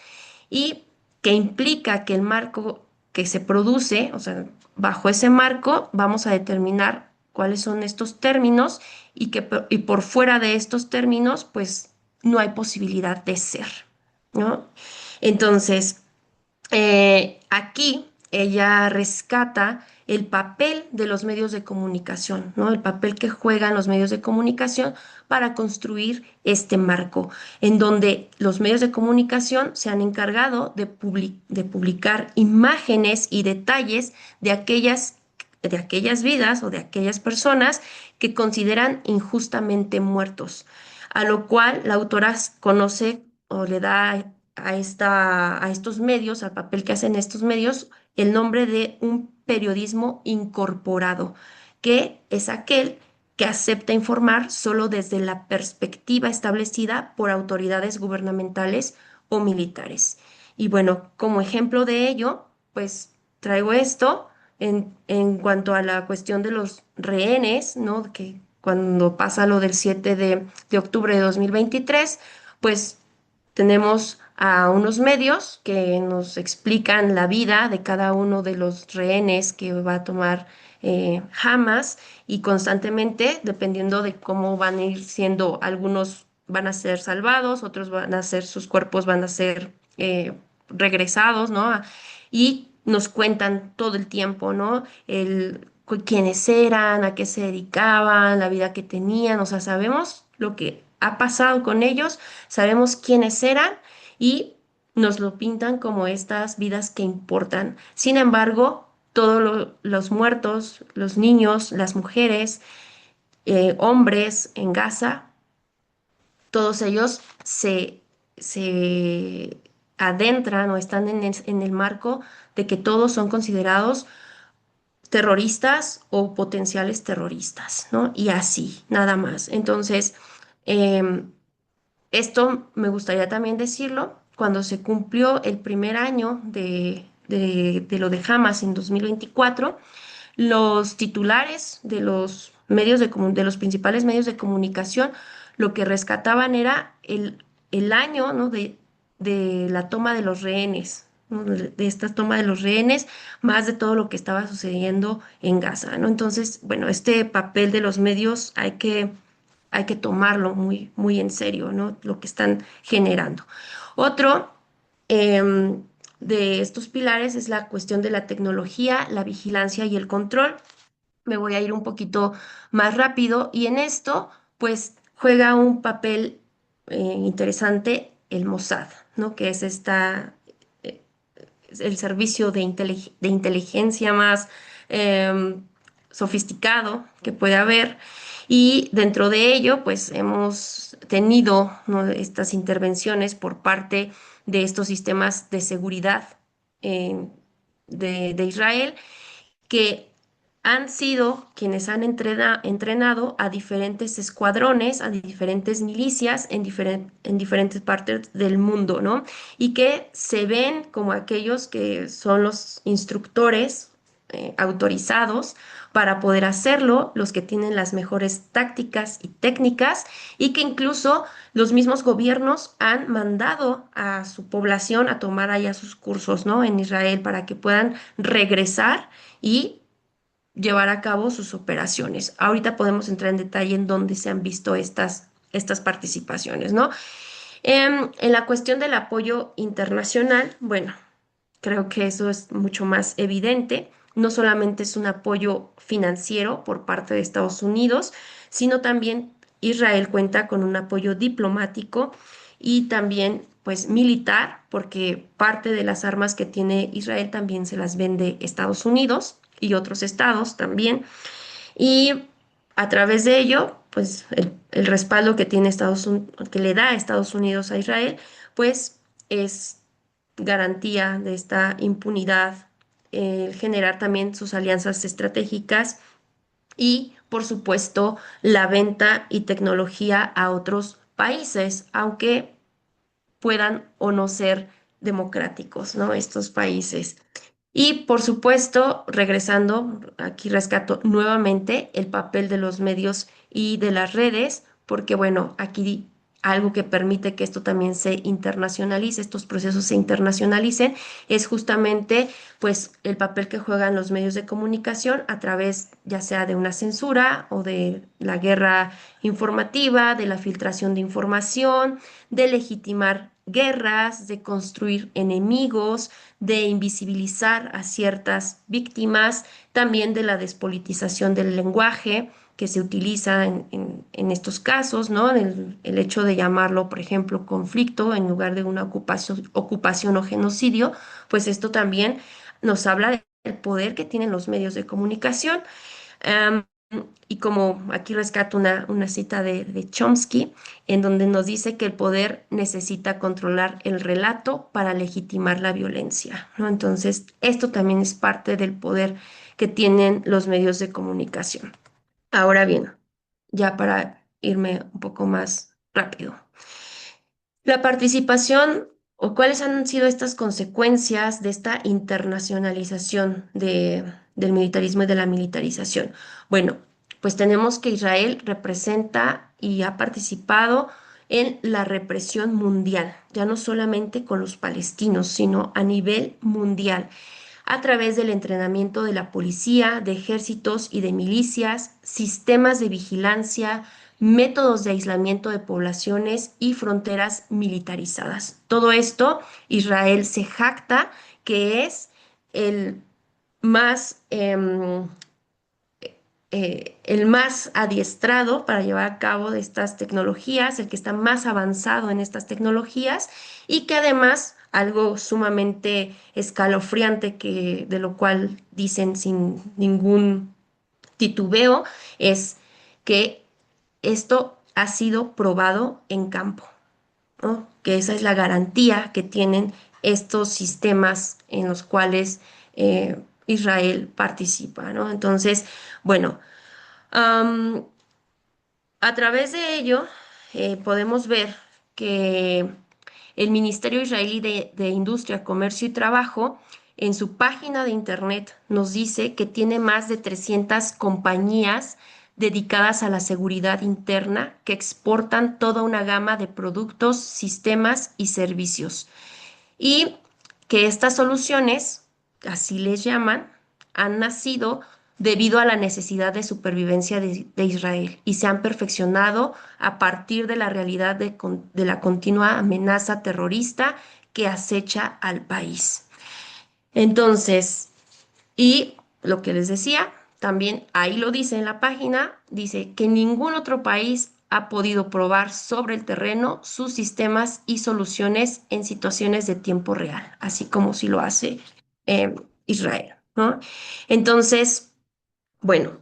y que implica que el marco que se produce, o sea, bajo ese marco vamos a determinar cuáles son estos términos y por fuera de estos términos, pues no hay posibilidad de ser, ¿no? Entonces, aquí ella rescata el papel de los medios de comunicación, ¿no? El papel que juegan los medios de comunicación para construir este marco, en donde los medios de comunicación se han encargado de publicar imágenes y detalles de aquellas vidas o de aquellas personas que consideran injustamente muertos, a lo cual la autora conoce o le da a estos medios, al papel que hacen estos medios, el nombre de un periodismo incorporado, que es aquel que acepta informar solo desde la perspectiva establecida por autoridades gubernamentales o militares. Y bueno, como ejemplo de ello, pues traigo esto en cuanto a la cuestión de los rehenes, ¿no? Que cuando pasa lo del 7 de octubre de 2023, pues tenemos a unos medios que nos explican la vida de cada uno de los rehenes que va a tomar Hamas y constantemente, dependiendo de cómo van a ir siendo, algunos van a ser salvados, otros van a ser, sus cuerpos van a ser regresados, ¿no? Y nos cuentan todo el tiempo, ¿no? Quiénes eran, a qué se dedicaban, la vida que tenían, o sea, sabemos lo que ha pasado con ellos, sabemos quiénes eran y nos lo pintan como estas vidas que importan. Sin embargo, todos los muertos, los niños, las mujeres, hombres en Gaza, todos ellos se adentran o están en el marco de que todos son considerados terroristas o potenciales terroristas, ¿no? Y así, nada más. Entonces, em, esto me gustaría también decirlo, cuando se cumplió el primer año de lo de Hamas en 2024, los titulares de los de los principales medios de comunicación, lo que rescataban era el año, ¿no? de la toma de los rehenes, ¿no? De esta toma de los rehenes, más de todo lo que estaba sucediendo en Gaza, ¿no? Entonces, bueno, este papel de los medios hay que tomarlo muy, muy en serio, ¿no? Lo que están generando. Otro de estos pilares es la cuestión de la tecnología, la vigilancia y el control. Me voy a ir un poquito más rápido y en esto, pues, juega un papel interesante el Mossad, ¿no? Que es eh, el servicio de inteligencia más em, sofisticado que puede haber. Y dentro de ello, pues hemos tenido, ¿no?, estas intervenciones por parte de estos sistemas de seguridad eh, de Israel que han sido quienes han entrenado a diferentes escuadrones, a diferentes milicias en diferentes partes del mundo, ¿no? Y que se ven como aquellos que son los instructores autorizados para poder hacerlo, los que tienen las mejores tácticas y técnicas, y que incluso los mismos gobiernos han mandado a su población a tomar allá sus cursos, ¿no? En Israel para que puedan regresar y llevar a cabo sus operaciones. Ahorita podemos entrar en detalle en dónde se han visto estas participaciones, ¿no? En la cuestión del apoyo internacional, bueno, creo que eso es mucho más evidente. No solamente es un apoyo financiero por parte de Estados Unidos, sino también Israel cuenta con un apoyo diplomático y también pues militar, porque parte de las armas que tiene Israel también se las vende Estados Unidos y otros estados también. Y a través de ello, pues el respaldo que tiene que le da Estados Unidos a Israel, pues es garantía de esta impunidad, generar también sus alianzas estratégicas y, por supuesto, la venta y tecnología a otros países, aunque puedan o no ser democráticos, ¿no? Estos países. Y por supuesto, regresando, aquí rescato nuevamente el papel de los medios y de las redes, porque bueno, aquí algo que permite que esto también se internacionalice, estos procesos se internacionalicen, es justamente pues el papel que juegan los medios de comunicación a través ya sea de una censura o de la guerra informativa, de la filtración de información, de legitimar guerras, de construir enemigos, de invisibilizar a ciertas víctimas, también de la despolitización del lenguaje que se utiliza en estos casos, ¿no? El hecho de llamarlo, por ejemplo, conflicto en lugar de una ocupación o genocidio, pues esto también nos habla del poder que tienen los medios de comunicación. Am, y como aquí rescato una cita de Chomsky, en donde nos dice que el poder necesita controlar el relato para legitimar la violencia, ¿no? Entonces, esto también es parte del poder que tienen los medios de comunicación. Ahora bien, ya para irme un poco más rápido. La participación o cuáles han sido estas consecuencias de esta internacionalización del militarismo y de la militarización. Bueno, pues tenemos que Israel representa y ha participado en la represión mundial, ya no solamente con los palestinos, sino a nivel mundial, a través del entrenamiento de la policía, de ejércitos y de milicias, sistemas de vigilancia, métodos de aislamiento de poblaciones y fronteras militarizadas. Todo esto, Israel se jacta que es el más, el más adiestrado para llevar a cabo de estas tecnologías, el que está más avanzado en estas tecnologías y que además algo sumamente escalofriante que de lo cual dicen sin ningún titubeo es que esto ha sido probado en campo, ¿no? Que esa es la garantía que tienen estos sistemas en los cuales Israel participa, ¿no? Entonces, bueno, am, a través de ello podemos ver que el Ministerio Israelí de Industria, Comercio y Trabajo en su página de internet nos dice que tiene más de 300 compañías dedicadas a la seguridad interna que exportan toda una gama de productos, sistemas y servicios. Y que estas soluciones, así les llaman, han nacido debido a la necesidad de supervivencia de Israel y se han perfeccionado a partir de la realidad de la continua amenaza terrorista que acecha al país. Entonces, y lo que les decía, también ahí lo dice en la página, dice que ningún otro país ha podido probar sobre el terreno sus sistemas y soluciones en situaciones de tiempo real, así como si lo hace Israel, ¿no? Entonces, bueno,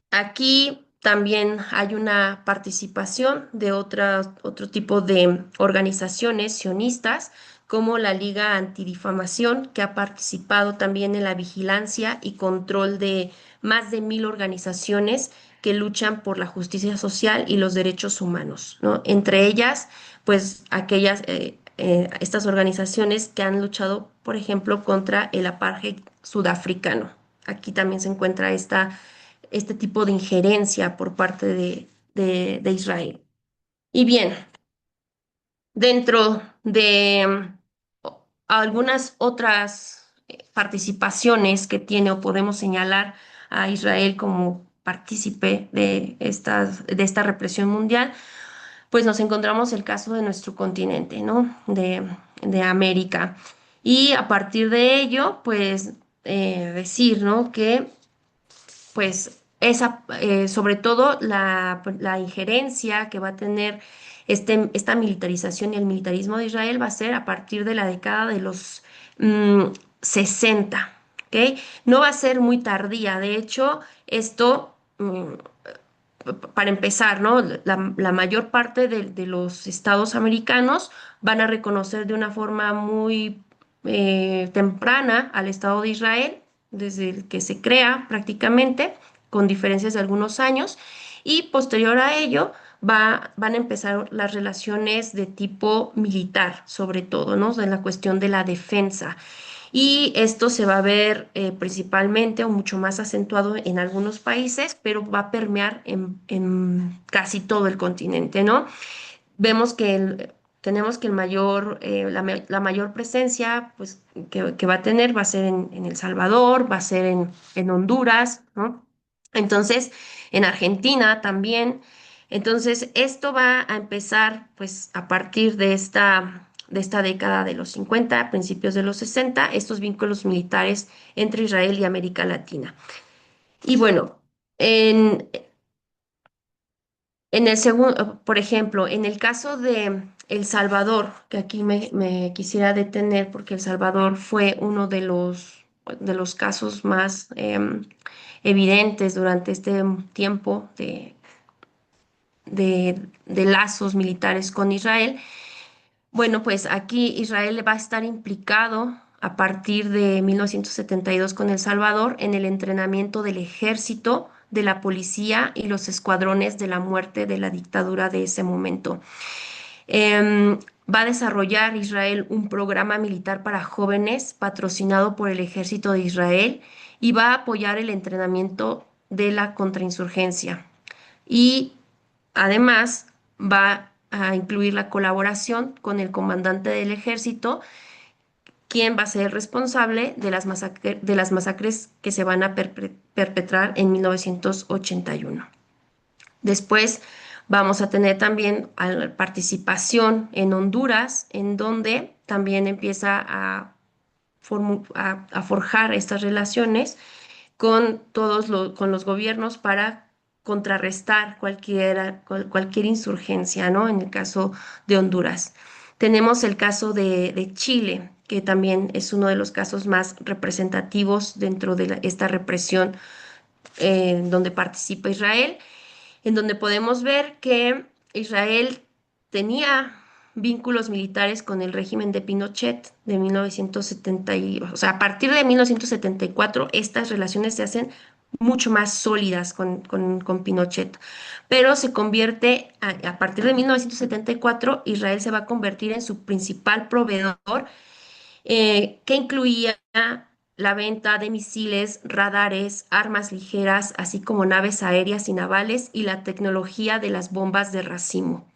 aquí también hay una participación de otro tipo de organizaciones sionistas, como la Liga Antidifamación, que ha participado también en la vigilancia y control de más de 1.000 organizaciones que luchan por la justicia social y los derechos humanos, ¿no? Entre ellas, pues estas organizaciones que han luchado, por ejemplo, contra el apartheid sudafricano. Aquí también se encuentra este tipo de injerencia por parte de Israel. Y bien, dentro de algunas otras participaciones que tiene o podemos señalar a Israel como partícipe de esta represión mundial, pues nos encontramos el caso de nuestro continente, ¿no? De América. Y a partir de ello, pues decir, ¿no? Que pues sobre todo la injerencia que va a tener esta militarización y el militarismo de Israel va a ser a partir de la década de los mm, 60, ¿ok? No va a ser muy tardía, de hecho, esto, para empezar, ¿no? La mayor parte de los estados americanos van a reconocer de una forma muy temprana al Estado de Israel, desde el que se crea prácticamente, con diferencias de algunos años, y posterior a ello van a empezar las relaciones de tipo militar, sobre todo, ¿no? En la cuestión de la defensa. Y esto se va a ver principalmente o mucho más acentuado en algunos países, pero va a permear en casi todo el continente, ¿no? Vemos que tenemos que la mayor presencia pues, que va a tener va a ser en El Salvador, va a ser en Honduras, ¿no? Entonces, en Argentina también. Entonces, esto va a empezar pues a partir de esta década de los 50, principios de los 60, estos vínculos militares entre Israel y América Latina. Y bueno, en, en el segundo, por ejemplo, en el caso de El Salvador, que aquí me quisiera detener porque El Salvador fue uno de los casos más evidentes durante este tiempo de lazos militares con Israel. Bueno, pues aquí Israel va a estar implicado a partir de 1972 con El Salvador en el entrenamiento del ejército, de la policía y los escuadrones de la muerte de la dictadura de ese momento. Va a desarrollar Israel un programa militar para jóvenes patrocinado por el ejército de Israel y va a apoyar el entrenamiento de la contrainsurgencia. Y además va a incluir la colaboración con el comandante del ejército, quien va a ser responsable de las masacres que se van a perpetrar en 1981. Después vamos a tener también participación en Honduras, en donde también empieza a forjar estas relaciones con los gobiernos para contrarrestar cualquier insurgencia, ¿no? En el caso de Honduras. Tenemos el caso de Chile, que también es uno de los casos más representativos dentro de esta represión donde participa Israel, en donde podemos ver que Israel tenía vínculos militares con el régimen de Pinochet de 1970, o sea, a partir de 1974 estas relaciones se hacen mucho más sólidas con Pinochet, pero se convierte, a partir de 1974, Israel se va a convertir en su principal proveedor, que incluía la venta de misiles, radares, armas ligeras, así como naves aéreas y navales y la tecnología de las bombas de racimo.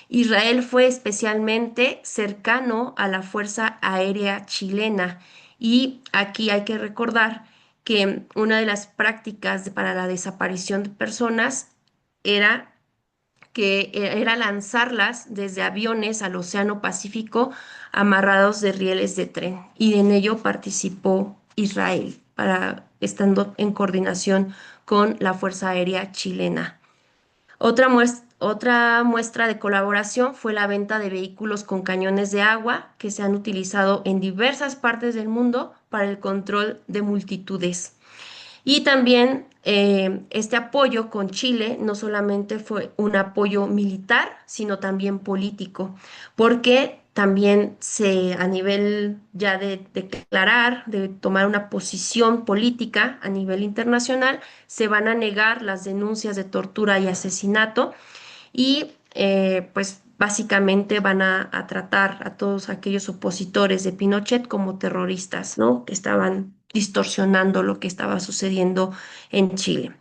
Israel fue especialmente cercano a la Fuerza Aérea Chilena y aquí hay que recordar que una de las prácticas para la desaparición de personas era era lanzarlas desde aviones al Océano Pacífico amarrados de rieles de tren. Y en ello participó Israel, estando en coordinación con la Fuerza Aérea Chilena. Otra muestra de colaboración fue la venta de vehículos con cañones de agua que se han utilizado en diversas partes del mundo para el control de multitudes. Y también este apoyo con Chile no solamente fue un apoyo militar, sino también político, porque también a nivel ya de declarar, de tomar una posición política a nivel internacional, se van a negar las denuncias de tortura y asesinato y pues básicamente van a tratar a todos aquellos opositores de Pinochet como terroristas, ¿no? Que estaban distorsionando lo que estaba sucediendo en Chile.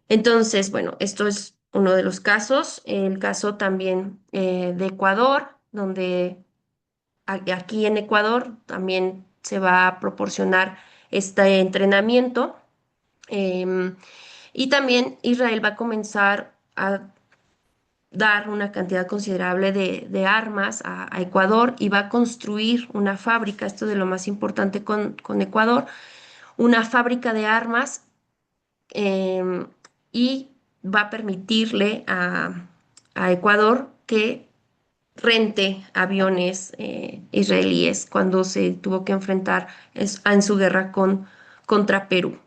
Entonces, bueno, esto es uno de los casos. El caso también de Ecuador, donde aquí en Ecuador también se va a proporcionar este entrenamiento. em, y también Israel va a comenzar a dar una cantidad considerable de armas a Ecuador y va a construir una fábrica, esto de lo más importante con Ecuador, una fábrica de armas em, y va a permitirle a Ecuador que rente aviones israelíes cuando se tuvo que enfrentar en su guerra contra Perú.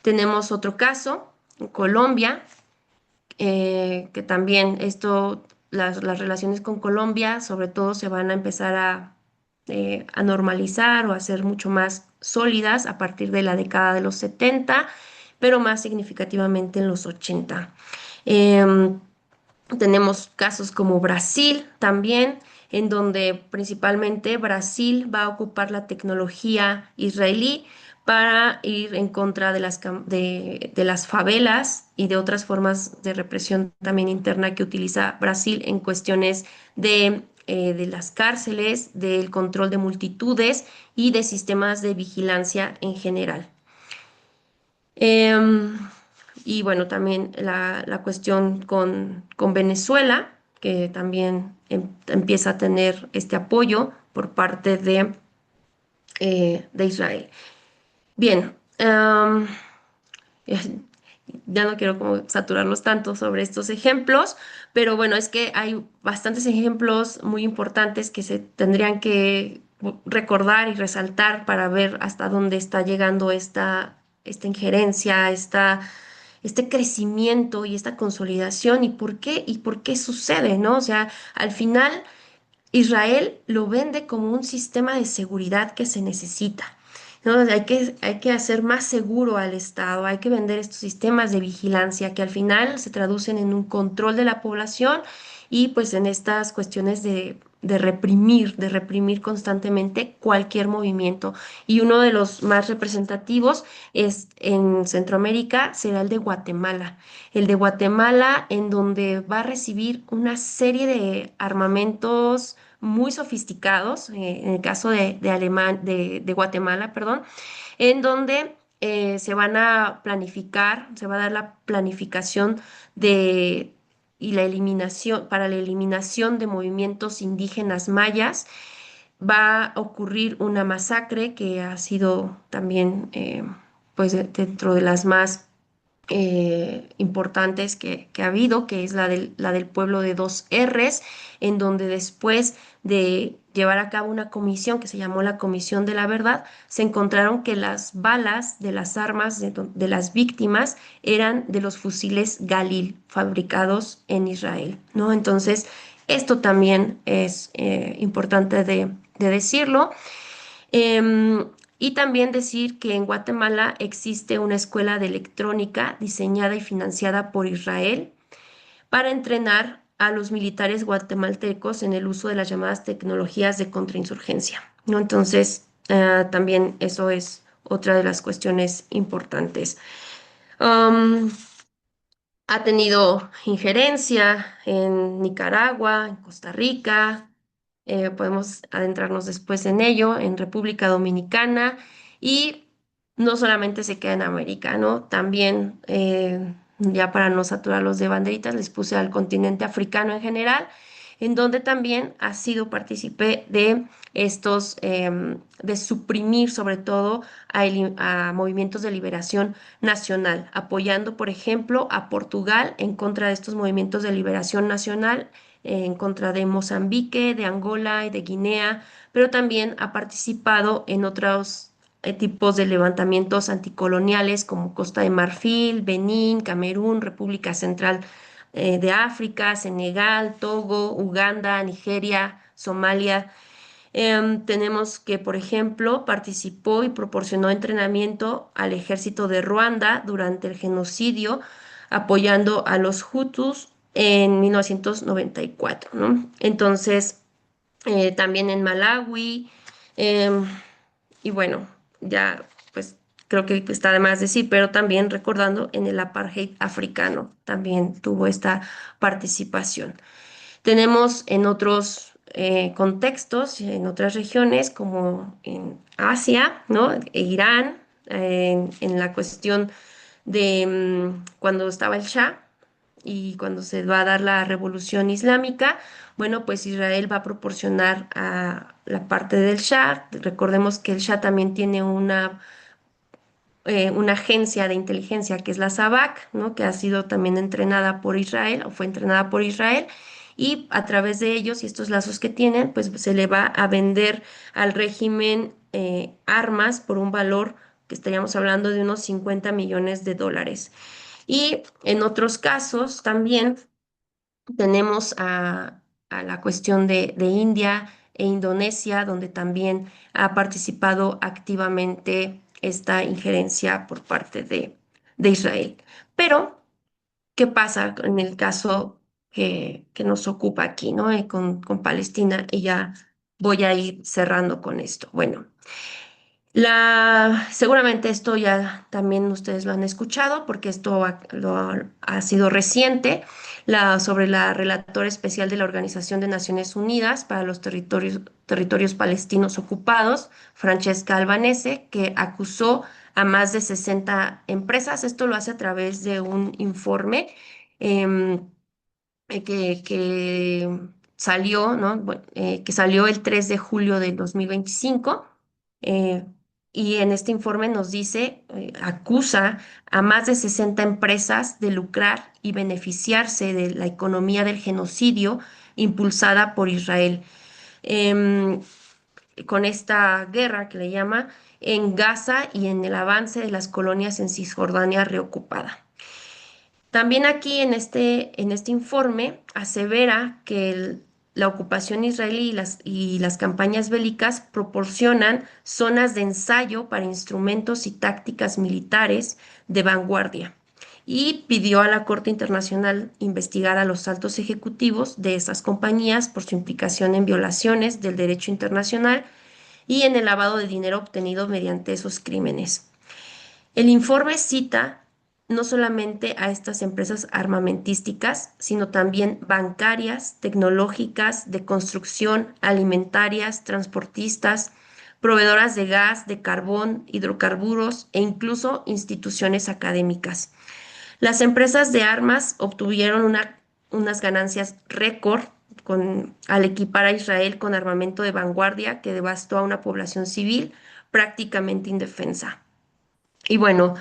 Tenemos otro caso en Colombia, que también las relaciones con Colombia, sobre todo, se van a empezar a normalizar o a ser mucho más sólidas a partir de la década de los 70, pero más significativamente en los 80. Em, Tenemos casos como Brasil también, en donde principalmente Brasil va a ocupar la tecnología israelí para ir en contra de las favelas y de otras formas de represión también interna que utiliza Brasil en cuestiones de las cárceles, del control de multitudes y de sistemas de vigilancia en general. Em, y bueno, también la cuestión con Venezuela, que también empieza a tener este apoyo por parte de Israel. Bien, ya no quiero como saturarlos tanto sobre estos ejemplos, pero bueno, es que hay bastantes ejemplos muy importantes que se tendrían que recordar y resaltar para ver hasta dónde está llegando esta injerencia, este crecimiento y esta consolidación y por qué sucede, ¿no? O sea, al final Israel lo vende como un sistema de seguridad que se necesita, ¿no? Hay que hacer más seguro al Estado, hay que vender estos sistemas de vigilancia que al final se traducen en un control de la población y pues en estas cuestiones de reprimir constantemente cualquier movimiento. Y uno de los más representativos es en Centroamérica, será el de Guatemala. El de Guatemala, en donde va a recibir una serie de armamentos muy sofisticados, en el caso de Guatemala, perdón, en donde se van a planificar, se va a dar la planificación de, y la eliminación, para la eliminación de movimientos indígenas mayas. Va a ocurrir una masacre que ha sido también, pues, dentro de las más importantes que ha habido, que es la del pueblo de Dos R's, en donde después de llevar a cabo una comisión que se llamó la Comisión de la Verdad, se encontraron que las balas de las armas de las víctimas eran de los fusiles Galil fabricados en Israel, ¿no? Entonces, esto también es importante de decirlo. Y también decir que en Guatemala existe una escuela de electrónica diseñada y financiada por Israel para entrenar a los militares guatemaltecos en el uso de las llamadas tecnologías de contrainsurgencia, ¿no? Entonces, también eso es otra de las cuestiones importantes. Um, Ha tenido injerencia en Nicaragua, en Costa Rica, podemos adentrarnos después en ello, en República Dominicana, y no solamente se queda en América, ¿no? También, ya para no saturarlos de banderitas, les puse al continente africano en general, en donde también ha sido partícipe de estos, de suprimir sobre todo a movimientos de liberación nacional, apoyando, por ejemplo, a Portugal en contra de estos movimientos de liberación nacional, en contra de Mozambique, de Angola y de Guinea, pero también ha participado en otros tipos de levantamientos anticoloniales como Costa de Marfil, Benín, Camerún, República Central de África, Senegal, Togo, Uganda, Nigeria, Somalia. Tenemos que, por ejemplo, participó y proporcionó entrenamiento al ejército de Ruanda durante el genocidio, apoyando a los Hutus en 1994, ¿no? Entonces, también en Malawi, em, y bueno, ya pues creo que está de más decir, pero también recordando en el apartheid africano, también tuvo esta participación. Tenemos en otros contextos, en otras regiones, como en Asia, ¿no? Irán, en la cuestión de cuando estaba el Shah y cuando se va a dar la revolución islámica, bueno, pues Israel va a proporcionar a la parte del Shah. Recordemos que el Shah también tiene una agencia de inteligencia que es la SABAC, ¿no? Que ha sido también entrenada por Israel o fue entrenada por Israel. Y a través de ellos y estos lazos que tienen, pues se le va a vender al régimen armas por un valor que estaríamos hablando de unos 50 millones de dólares. Y en otros casos también tenemos a la cuestión de India e Indonesia, donde también ha participado activamente esta injerencia por parte de Israel. Pero, ¿qué pasa en el caso que nos ocupa aquí, ¿no? Con Palestina, y ya voy a ir cerrando con esto. Bueno. Seguramente esto ya también ustedes lo han escuchado porque esto ha sido reciente, sobre la relatora especial de la Organización de Naciones Unidas para los territorios palestinos ocupados, Francesca Albanese, que acusó a más de 60 empresas. Esto lo hace a través de un informe em, que salió, ¿no? Que salió el 3 de julio del 2025. eh, y en este informe nos dice, acusa a más de 60 empresas de lucrar y beneficiarse de la economía del genocidio impulsada por Israel. Em, con esta guerra que le llama en Gaza y en el avance de las colonias en Cisjordania reocupada. También aquí en este informe asevera que la ocupación israelí y las campañas bélicas proporcionan zonas de ensayo para instrumentos y tácticas militares de vanguardia y pidió a la Corte Internacional investigar a los altos ejecutivos de esas compañías por su implicación en violaciones del derecho internacional y en el lavado de dinero obtenido mediante esos crímenes. El informe cita no solamente a estas empresas armamentísticas, sino también bancarias, tecnológicas, de construcción, alimentarias, transportistas, proveedoras de gas, de carbón, hidrocarburos e incluso instituciones académicas. Las empresas de armas obtuvieron unas ganancias récord al equipar a Israel con armamento de vanguardia que devastó a una población civil prácticamente indefensa. Y bueno,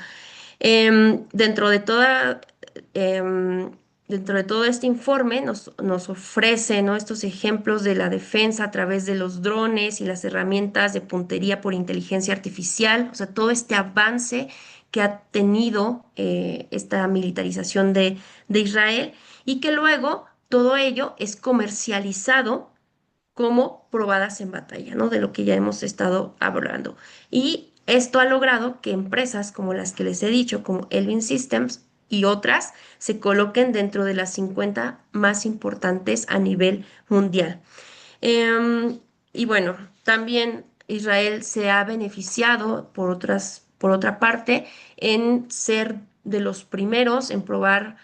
Em, dentro de toda, em, dentro de todo este informe nos ofrece, ¿no? Estos ejemplos de la defensa a través de los drones y las herramientas de puntería por inteligencia artificial, o sea, todo este avance que ha tenido esta militarización de Israel y que luego todo ello es comercializado como probadas en batalla, ¿no? De lo que ya hemos estado hablando. Y esto ha logrado que empresas como las que les he dicho, como Elvin Systems y otras, se coloquen dentro de las 50 más importantes a nivel mundial. Em, y bueno, también Israel se ha beneficiado por otra parte, en ser de los primeros en probar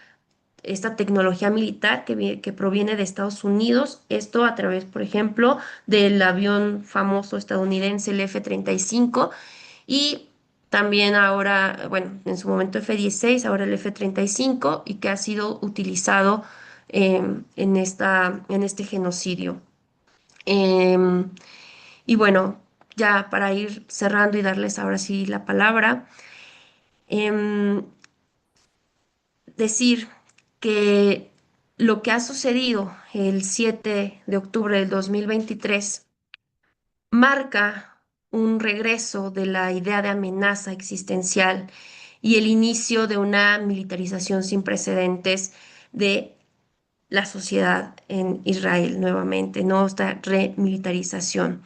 esta tecnología militar que proviene de Estados Unidos, esto a través, por ejemplo, del avión famoso estadounidense, el F-35, y también ahora, bueno, en su momento F-16, ahora el F-35, y que ha sido utilizado en este genocidio. Em, y bueno, ya para ir cerrando y darles ahora sí la palabra, em, decir que lo que ha sucedido el 7 de octubre del 2023 marca un regreso de la idea de amenaza existencial y el inicio de una militarización sin precedentes de la sociedad en Israel nuevamente, ¿no? Esta remilitarización.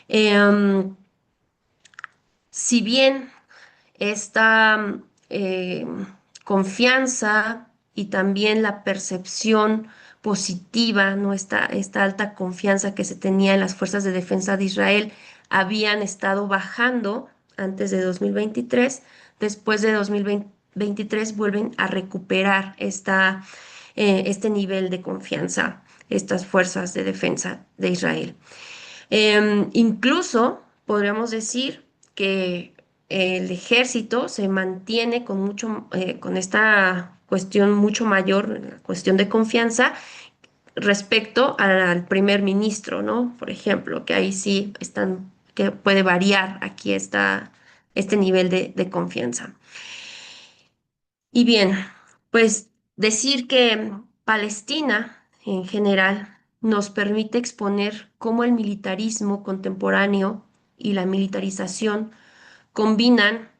Em, si bien esta eh, confianza y también la percepción positiva, ¿no? Esta alta confianza que se tenía en las fuerzas de defensa de Israel habían estado bajando antes de 2023, después de 2023 vuelven a recuperar este nivel de confianza, estas fuerzas de defensa de Israel. Incluso podríamos decir que el ejército se mantiene con con esta cuestión mucho mayor, la cuestión de confianza respecto al primer ministro, ¿no? Por ejemplo, que ahí sí están, que puede variar aquí este nivel de confianza. Y bien, pues decir que Palestina en general nos permite exponer cómo el militarismo contemporáneo y la militarización combinan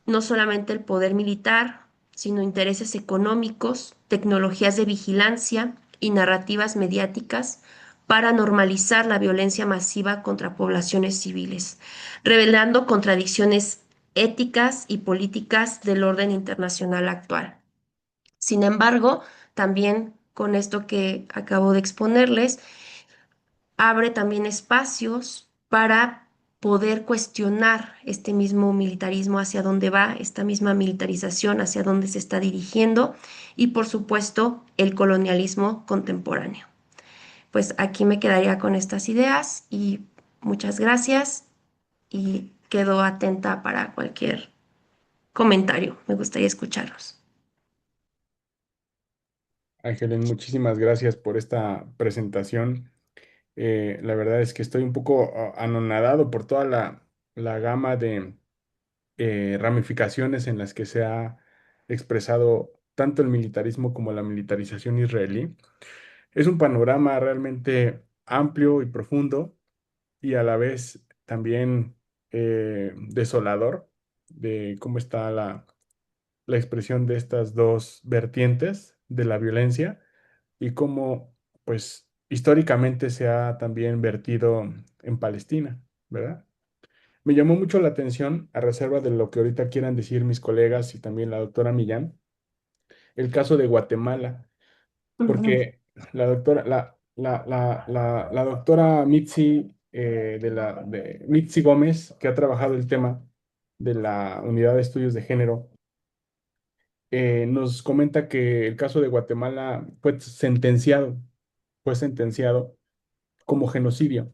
no solamente el poder militar, sino intereses económicos, tecnologías de vigilancia y narrativas mediáticas para normalizar la violencia masiva contra poblaciones civiles, revelando contradicciones éticas y políticas del orden internacional actual. Sin embargo, también con esto que acabo de exponerles, abre también espacios para poder cuestionar este mismo militarismo, hacia dónde va, esta misma militarización, hacia dónde se está dirigiendo y, por supuesto, el colonialismo contemporáneo. Pues aquí me quedaría con estas ideas y muchas gracias y quedo atenta para cualquier comentario. Me gustaría escucharlos. Ángeles, muchísimas gracias por esta presentación. La verdad es que estoy un poco anonadado por toda la gama de ramificaciones en las que se ha expresado tanto el militarismo como la militarización israelí. Es un panorama realmente amplio y profundo y a la vez también desolador de cómo está la expresión de estas dos vertientes de la violencia y cómo, pues, históricamente se ha también vertido en Palestina, ¿verdad? Me llamó mucho la atención, a reserva de lo que ahorita quieran decir mis colegas y también la doctora Millán, el caso de Guatemala, Ujú. porque la doctora Mitzi, Mitzi Gómez, que ha trabajado el tema de la Unidad de Estudios de Género, nos comenta que el caso de Guatemala fue sentenciado como genocidio.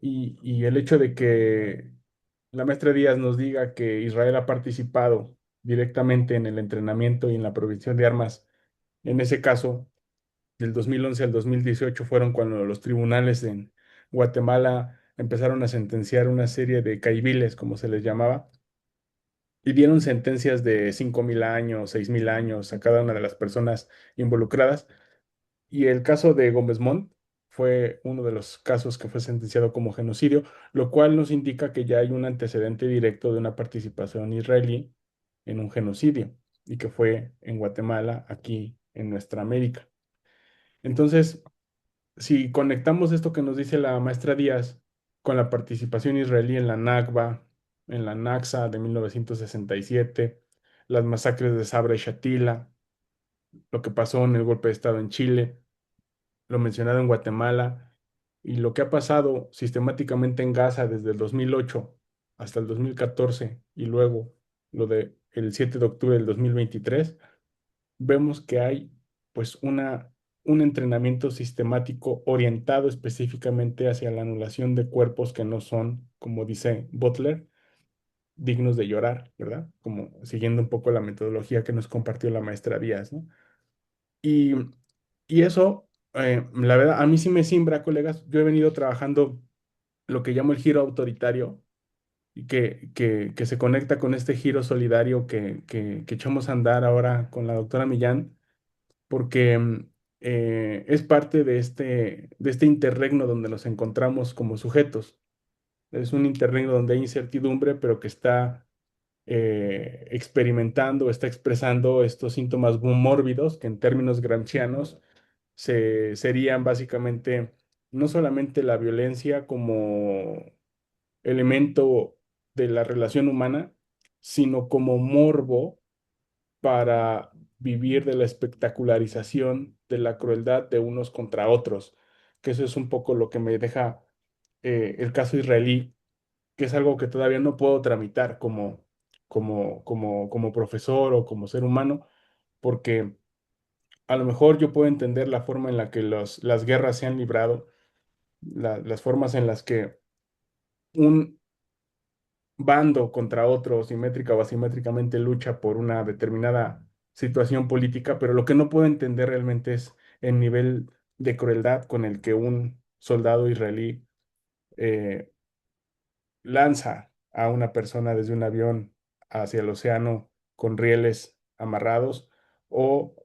Y el hecho de que la maestra Díaz nos diga que Israel ha participado directamente en el entrenamiento y en la provisión de armas, en ese caso, del 2011 al 2018 fueron cuando los tribunales en Guatemala empezaron a sentenciar una serie de caiviles, como se les llamaba, y dieron sentencias de 5.000 años, 6.000 años a cada una de las personas involucradas. Y el caso de Gómez Montt fue uno de los casos que fue sentenciado como genocidio, lo cual nos indica que ya hay un antecedente directo de una participación israelí en un genocidio y que fue en Guatemala, aquí en nuestra América. Entonces, si conectamos esto que nos dice la maestra Díaz con la participación israelí en la Nakba, en la Naksa de 1967, las masacres de Sabra y Shatila, lo que pasó en el golpe de Estado en Chile, lo mencionado en Guatemala y lo que ha pasado sistemáticamente en Gaza desde el 2008 hasta el 2014 y luego lo de el 7 de octubre del 2023, vemos que hay pues un entrenamiento sistemático orientado específicamente hacia la anulación de cuerpos que no son, como dice Butler, dignos de llorar, ¿verdad? Como siguiendo un poco la metodología que nos compartió la maestra Díaz, ¿no? Y, y eso, la verdad, a mí sí me simbra, colegas. Yo he venido trabajando lo que llamo el giro autoritario y que se conecta con este giro solidario que echamos a andar ahora con la doctora Millán, porque es parte de este interregno donde nos encontramos como sujetos. Es un interregno donde hay incertidumbre, pero que está experimentando, está expresando estos síntomas mórbidos que en términos gramscianos serían básicamente no solamente la violencia como elemento de la relación humana, sino como morbo para vivir de la espectacularización de la crueldad de unos contra otros, que eso es un poco lo que me deja el caso israelí, que es algo que todavía no puedo tramitar como profesor o como ser humano, porque a lo mejor yo puedo entender la forma en la que las guerras se han librado, las formas en las que un bando contra otro, simétrica o asimétricamente, lucha por una determinada situación política, pero lo que no puedo entender realmente es el nivel de crueldad con el que un soldado israelí eh, lanza a una persona desde un avión hacia el océano con rieles amarrados o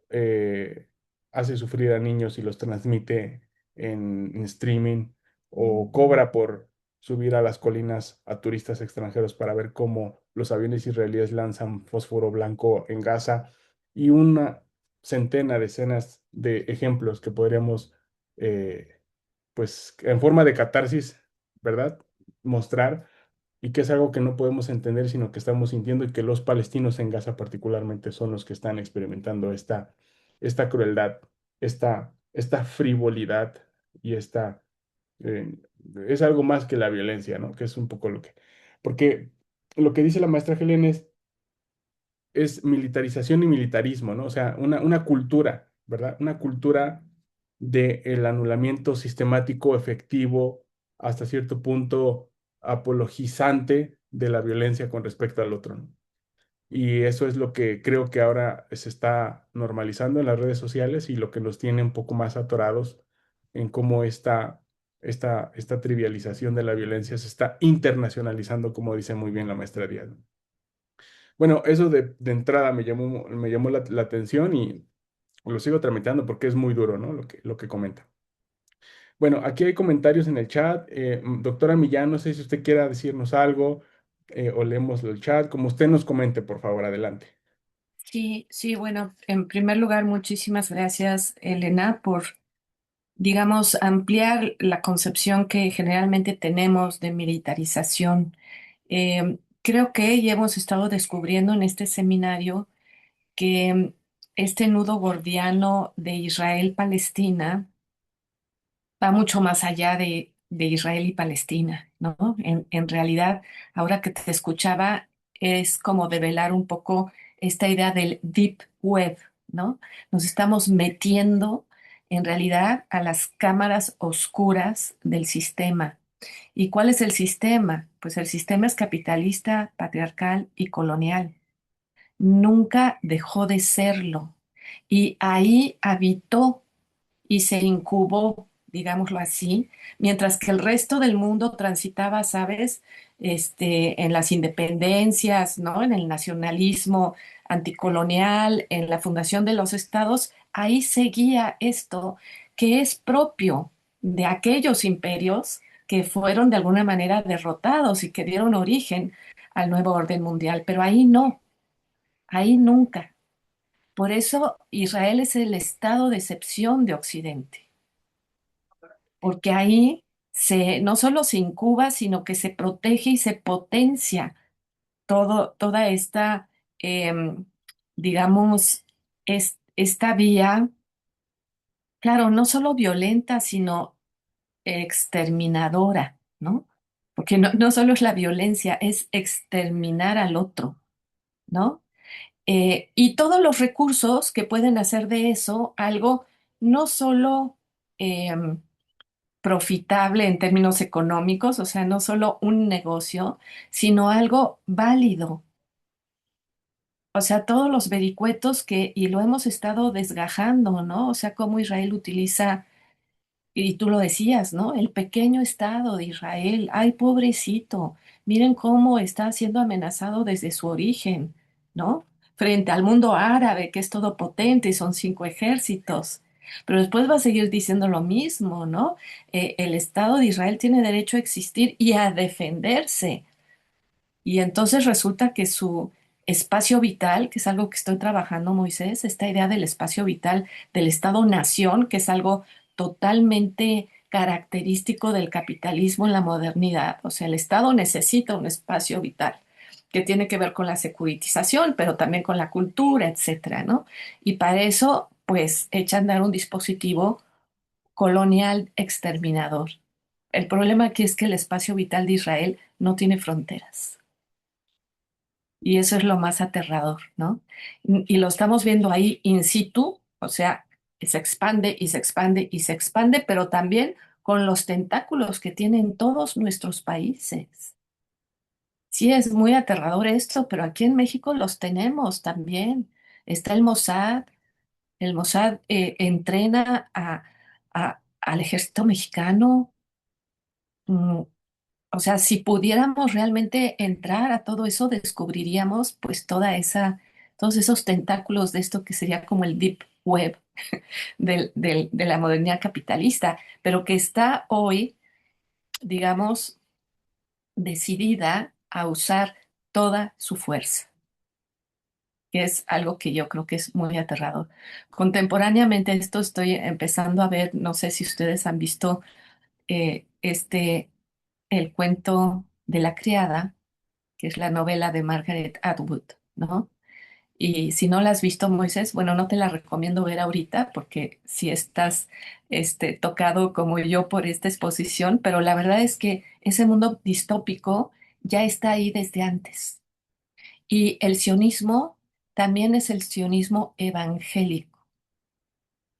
hace sufrir a niños y los transmite en streaming o cobra por subir a las colinas a turistas extranjeros para ver cómo los aviones israelíes lanzan fósforo blanco en Gaza y una centena de escenas de ejemplos que podríamos, pues, en forma de catarsis, ¿verdad? Mostrar y que es algo que no podemos entender, sino que estamos sintiendo y que los palestinos en Gaza particularmente son los que están experimentando esta crueldad, esta frivolidad y eh, es algo más que la violencia, ¿no? Que es un poco porque lo que dice la maestra Helen es militarización y militarismo, ¿no? O sea, una cultura, ¿verdad? Una cultura del anulamiento sistemático, efectivo, hasta cierto punto apologizante de la violencia con respecto al otro, ¿no? Y eso es lo que creo que ahora se está normalizando en las redes sociales y lo que nos tiene un poco más atorados en cómo esta trivialización de la violencia se está internacionalizando, como dice muy bien la maestra Díaz. Bueno, eso de entrada me llamó la atención y lo sigo tramitando porque es muy duro, ¿no? Lo que comenta. Bueno, aquí hay comentarios en el chat. Doctora Millán, no sé si usted quiera decirnos algo o leemos el chat. Como usted nos comente, por favor, adelante. Sí, sí, bueno, en primer lugar, muchísimas gracias, Elena, por, digamos, ampliar la concepción que generalmente tenemos de militarización. Creo que ya hemos estado descubriendo en este seminario que este nudo gordiano de Israel-Palestina va mucho más allá de Israel y Palestina, ¿no? En realidad, ahora que te escuchaba, es como develar un poco esta idea del deep web, ¿no? Nos estamos metiendo en realidad a las cámaras oscuras del sistema. ¿Y cuál es el sistema? Pues el sistema es capitalista, patriarcal y colonial. Nunca dejó de serlo. Y ahí habitó y se incubó, digámoslo así, mientras que el resto del mundo transitaba, ¿sabes? En las independencias, ¿no? En el nacionalismo anticolonial, en la fundación de los estados, ahí seguía esto que es propio de aquellos imperios que fueron de alguna manera derrotados y que dieron origen al nuevo orden mundial, pero ahí no, ahí nunca. Por eso Israel es el estado de excepción de Occidente, porque ahí no solo se incuba, sino que se protege y se potencia toda esta, em, digamos, esta vía, claro, no solo violenta, sino exterminadora, ¿no? Porque no solo es la violencia, es exterminar al otro, ¿no? Y todos los recursos que pueden hacer de eso algo no solo em, profitable en términos económicos, o sea, no solo un negocio, sino algo válido. O sea, todos los vericuetos y lo hemos estado desgajando, ¿no? O sea, cómo Israel utiliza, y tú lo decías, ¿no? El pequeño Estado de Israel, ay, pobrecito, miren cómo está siendo amenazado desde su origen, ¿no? Frente al mundo árabe, que es todopotente y son 5 ejércitos. Pero después va a seguir diciendo lo mismo, ¿no? El Estado de Israel tiene derecho a existir y a defenderse. Y entonces resulta que su espacio vital, que es algo que estoy trabajando, Moisés, esta idea del espacio vital del Estado-nación, que es algo totalmente característico del capitalismo en la modernidad. O sea, el Estado necesita un espacio vital que tiene que ver con la securitización, pero también con la cultura, etcétera, ¿no? Y para eso, pues, echan a andar un dispositivo colonial exterminador. El problema aquí es que el espacio vital de Israel no tiene fronteras. Y eso es lo más aterrador, ¿no? Y lo estamos viendo ahí in situ, o sea, se expande y se expande y se expande, pero también con los tentáculos que tienen todos nuestros países. Sí, es muy aterrador esto, pero aquí en México los tenemos también. Está el Mossad entrena al ejército mexicano. mm, O sea, si pudiéramos realmente entrar a todo eso, descubriríamos pues todos esos tentáculos de esto que sería como el deep web de la modernidad capitalista, pero que está hoy, digamos, decidida a usar toda su fuerza, que es algo que yo creo que es muy aterrador. Contemporáneamente a esto estoy empezando a ver, no sé si ustedes han visto el cuento de la criada, que es la novela de Margaret Atwood, ¿no? Y si no la has visto, Moisés, bueno, no te la recomiendo ver ahorita porque si estás tocado como yo por esta exposición, pero la verdad es que ese mundo distópico ya está ahí desde antes. Y el sionismo también es el sionismo evangélico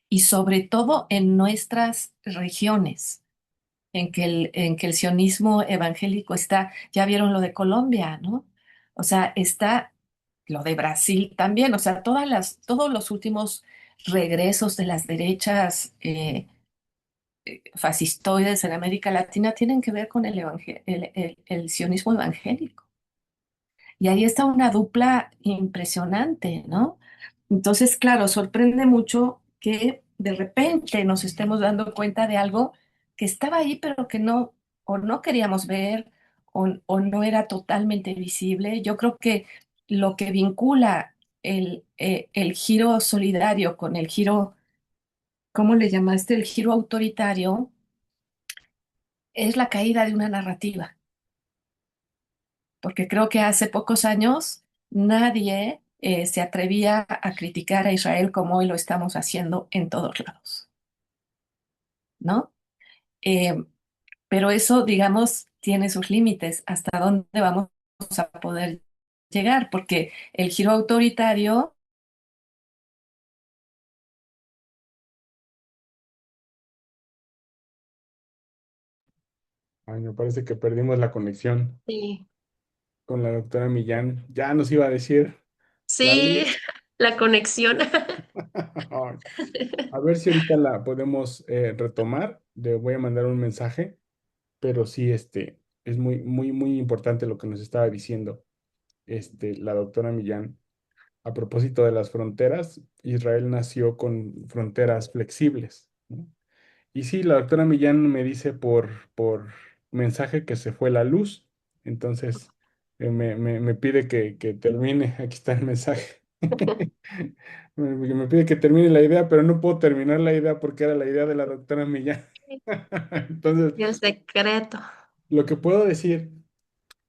y sobre todo en nuestras regiones en que el sionismo evangélico está, ya vieron lo de Colombia, ¿no? O sea, está lo de Brasil también, o sea, todos los últimos regresos de las derechas fascistoides en América Latina tienen que ver con el sionismo evangélico. Y ahí está una dupla impresionante, ¿no? Entonces, claro, sorprende mucho que de repente nos estemos dando cuenta de algo que estaba ahí, pero que no, o no queríamos ver, o no era totalmente visible. Yo creo que lo que vincula el giro solidario con el giro, ¿cómo le llamaste? El giro autoritario, es la caída de una narrativa. Porque creo que hace pocos años nadie se atrevía a criticar a Israel como hoy lo estamos haciendo en todos lados, ¿no? Eh, pero eso, digamos, tiene sus límites. ¿Hasta dónde vamos a poder llegar? Porque el giro autoritario, Ay, me parece que perdimos la conexión Sí. con la doctora Millán. Ya nos iba a decir la Sí, luz. la conexión. Ay, a ver si ahorita la podemos retomar. Le voy a mandar un mensaje, pero sí, es muy, muy, muy importante lo que nos estaba diciendo la doctora Millán. A propósito de las fronteras, Israel nació con fronteras flexibles, ¿no? Y sí, la doctora Millán me dice por mensaje que se fue la luz, entonces me pide que termine, aquí está el mensaje. Me pide que termine la idea, pero no puedo terminar la idea porque era la idea de la doctora Millán. Entonces, Y el secreto. lo que puedo decir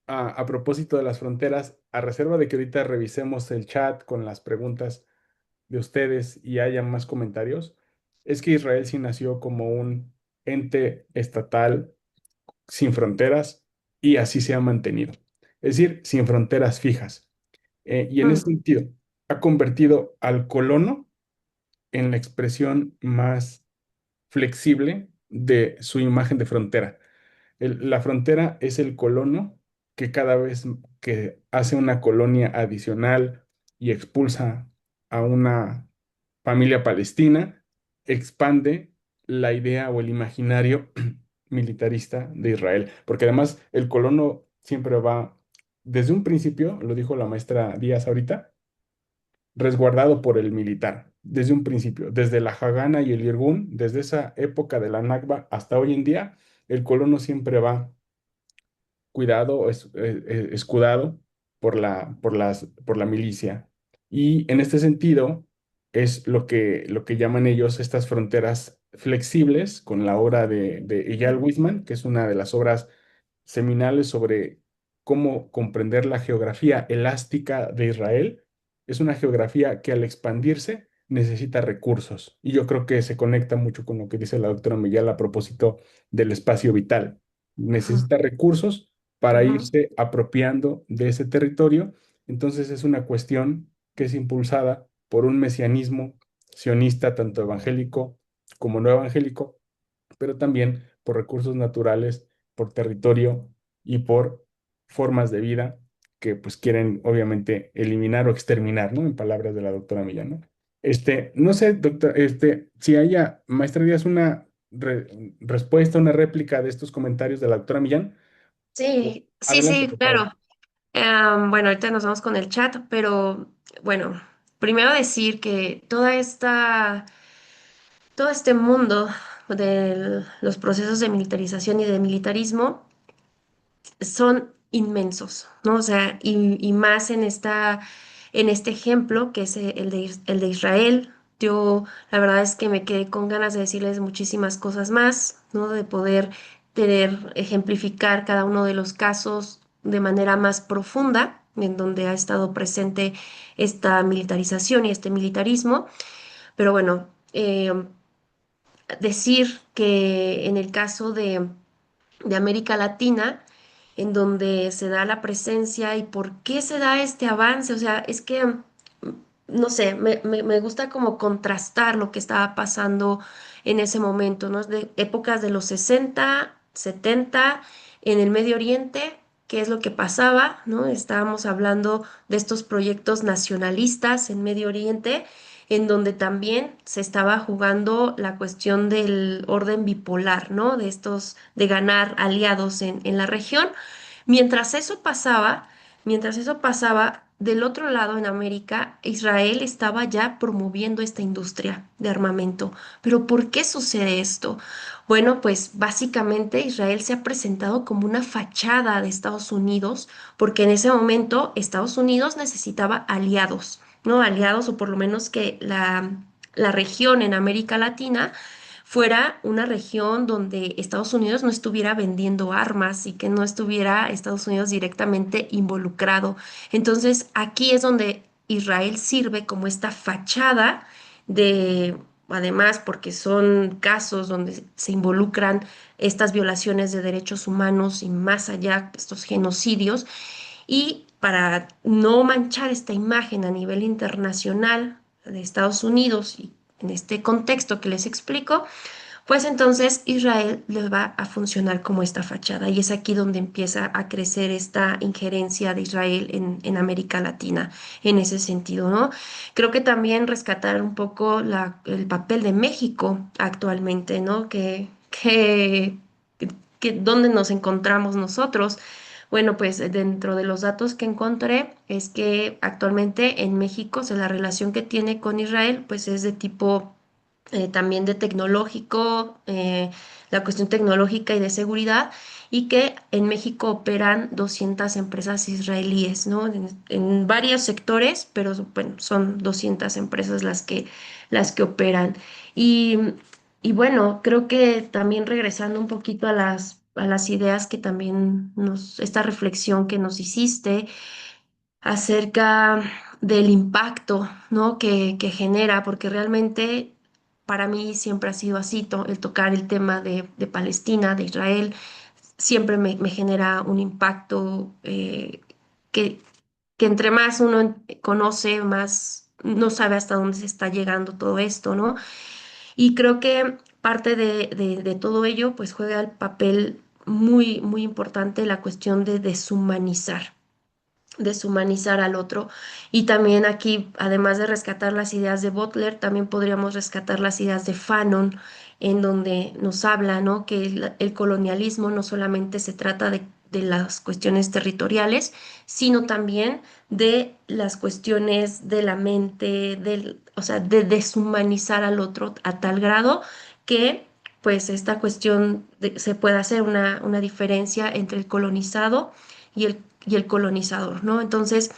a propósito de las fronteras, a reserva de que ahorita revisemos el chat con las preguntas de ustedes y haya más comentarios, es que Israel sí nació como un ente estatal sin fronteras y así se ha mantenido. Es decir, sin fronteras fijas. Y en ese Mm, sentido, ha convertido al colono en la expresión más flexible de su imagen de frontera. La frontera es el colono que cada vez que hace una colonia adicional y expulsa a una familia palestina, expande la idea o el imaginario militarista de Israel. Porque además el colono siempre va, desde un principio, lo dijo la maestra Díaz ahorita, resguardado por el militar, desde un principio, desde la Hagana y el Irgun, desde esa época de la Nakba hasta hoy en día, el colono siempre va cuidado, escudado por la milicia. Y en este sentido es lo que llaman ellos estas fronteras flexibles con la obra de Eyal Weizmann, que es una de las obras seminales sobre cómo comprender la geografía elástica de Israel. Es una geografía que al expandirse necesita recursos. Y yo creo que se conecta mucho con lo que dice la doctora Millán a propósito del espacio vital. Ujú, Necesita recursos para ujú, irse apropiando de ese territorio. Entonces es una cuestión que es impulsada por un mesianismo sionista, tanto evangélico como no evangélico, pero también por recursos naturales, por territorio y por formas de vida que pues quieren obviamente eliminar o exterminar, ¿no? En palabras de la doctora Millán, ¿no? No sé, doctor, si haya, maestra Díaz, una respuesta, una réplica de estos comentarios de la doctora Millán. sí, sí, Adelante, sí, por favor. claro. Bueno, ahorita nos vamos con el chat, pero bueno, primero decir que todo este mundo de los procesos de militarización y de militarismo son inmensos, ¿no? O sea, y más en este ejemplo que es el de Israel. Yo, la verdad es que me quedé con ganas de decirles muchísimas cosas más, ¿no? De poder ejemplificar cada uno de los casos de manera más profunda, en donde ha estado presente esta militarización y este militarismo. Pero bueno, decir que en el caso de América Latina, en donde se da la presencia y por qué se da este avance. O sea, es que, no sé, me gusta como contrastar lo que estaba pasando en ese momento, ¿no? De épocas de los 60, 70, en el Medio Oriente. ¿Qué es lo que pasaba? ¿No? Estábamos hablando de estos proyectos nacionalistas en Medio Oriente, en donde también se estaba jugando la cuestión del orden bipolar, ¿no? De estos, de ganar aliados en la región. Mientras eso pasaba, mientras eso pasaba, del otro lado en América, Israel estaba ya promoviendo esta industria de armamento. Pero ¿por qué sucede esto? Bueno, pues básicamente Israel se ha presentado como una fachada de Estados Unidos, porque en ese momento Estados Unidos necesitaba aliados, ¿no? Aliados o por lo menos que la región en América Latina fuera una región donde Estados Unidos no estuviera vendiendo armas y que no estuviera Estados Unidos directamente involucrado. Entonces, aquí es donde Israel sirve como esta fachada de, además, porque son casos donde se involucran estas violaciones de derechos humanos y más allá, estos genocidios, y para no manchar esta imagen a nivel internacional de Estados Unidos y en este contexto que les explico, pues entonces Israel les va a funcionar como esta fachada y es aquí donde empieza a crecer esta injerencia de Israel en América Latina en ese sentido, ¿no? Creo que también rescatar un poco el papel de México actualmente, ¿no? ¿Dónde nos encontramos nosotros? Bueno, pues dentro de los datos que encontré es que actualmente en México, o sea, la relación que tiene con Israel, pues es de tipo también de tecnológico, la cuestión tecnológica y de seguridad, y que en México operan 200 empresas israelíes, ¿no? En varios sectores, pero bueno, son 200 empresas las que operan. Y, y bueno, creo que también regresando un poquito a a las ideas que también esta reflexión que nos hiciste, acerca del impacto, ¿no? que genera, porque realmente para mí siempre ha sido así, el tocar el tema de Palestina, de Israel, siempre me genera un impacto que entre más uno conoce, más no sabe hasta dónde se está llegando todo esto, ¿no? Y creo que parte de todo ello, pues juega el papel muy, muy importante la cuestión de deshumanizar al otro. Y también aquí, además de rescatar las ideas de Butler, también podríamos rescatar las ideas de Fanon, en donde nos habla, ¿no? Que el colonialismo no solamente se trata de las cuestiones territoriales, sino también de las cuestiones de la mente, o sea, de deshumanizar al otro a tal grado que pues esta cuestión se puede hacer una diferencia entre el colonizado y el colonizador, ¿no? Entonces,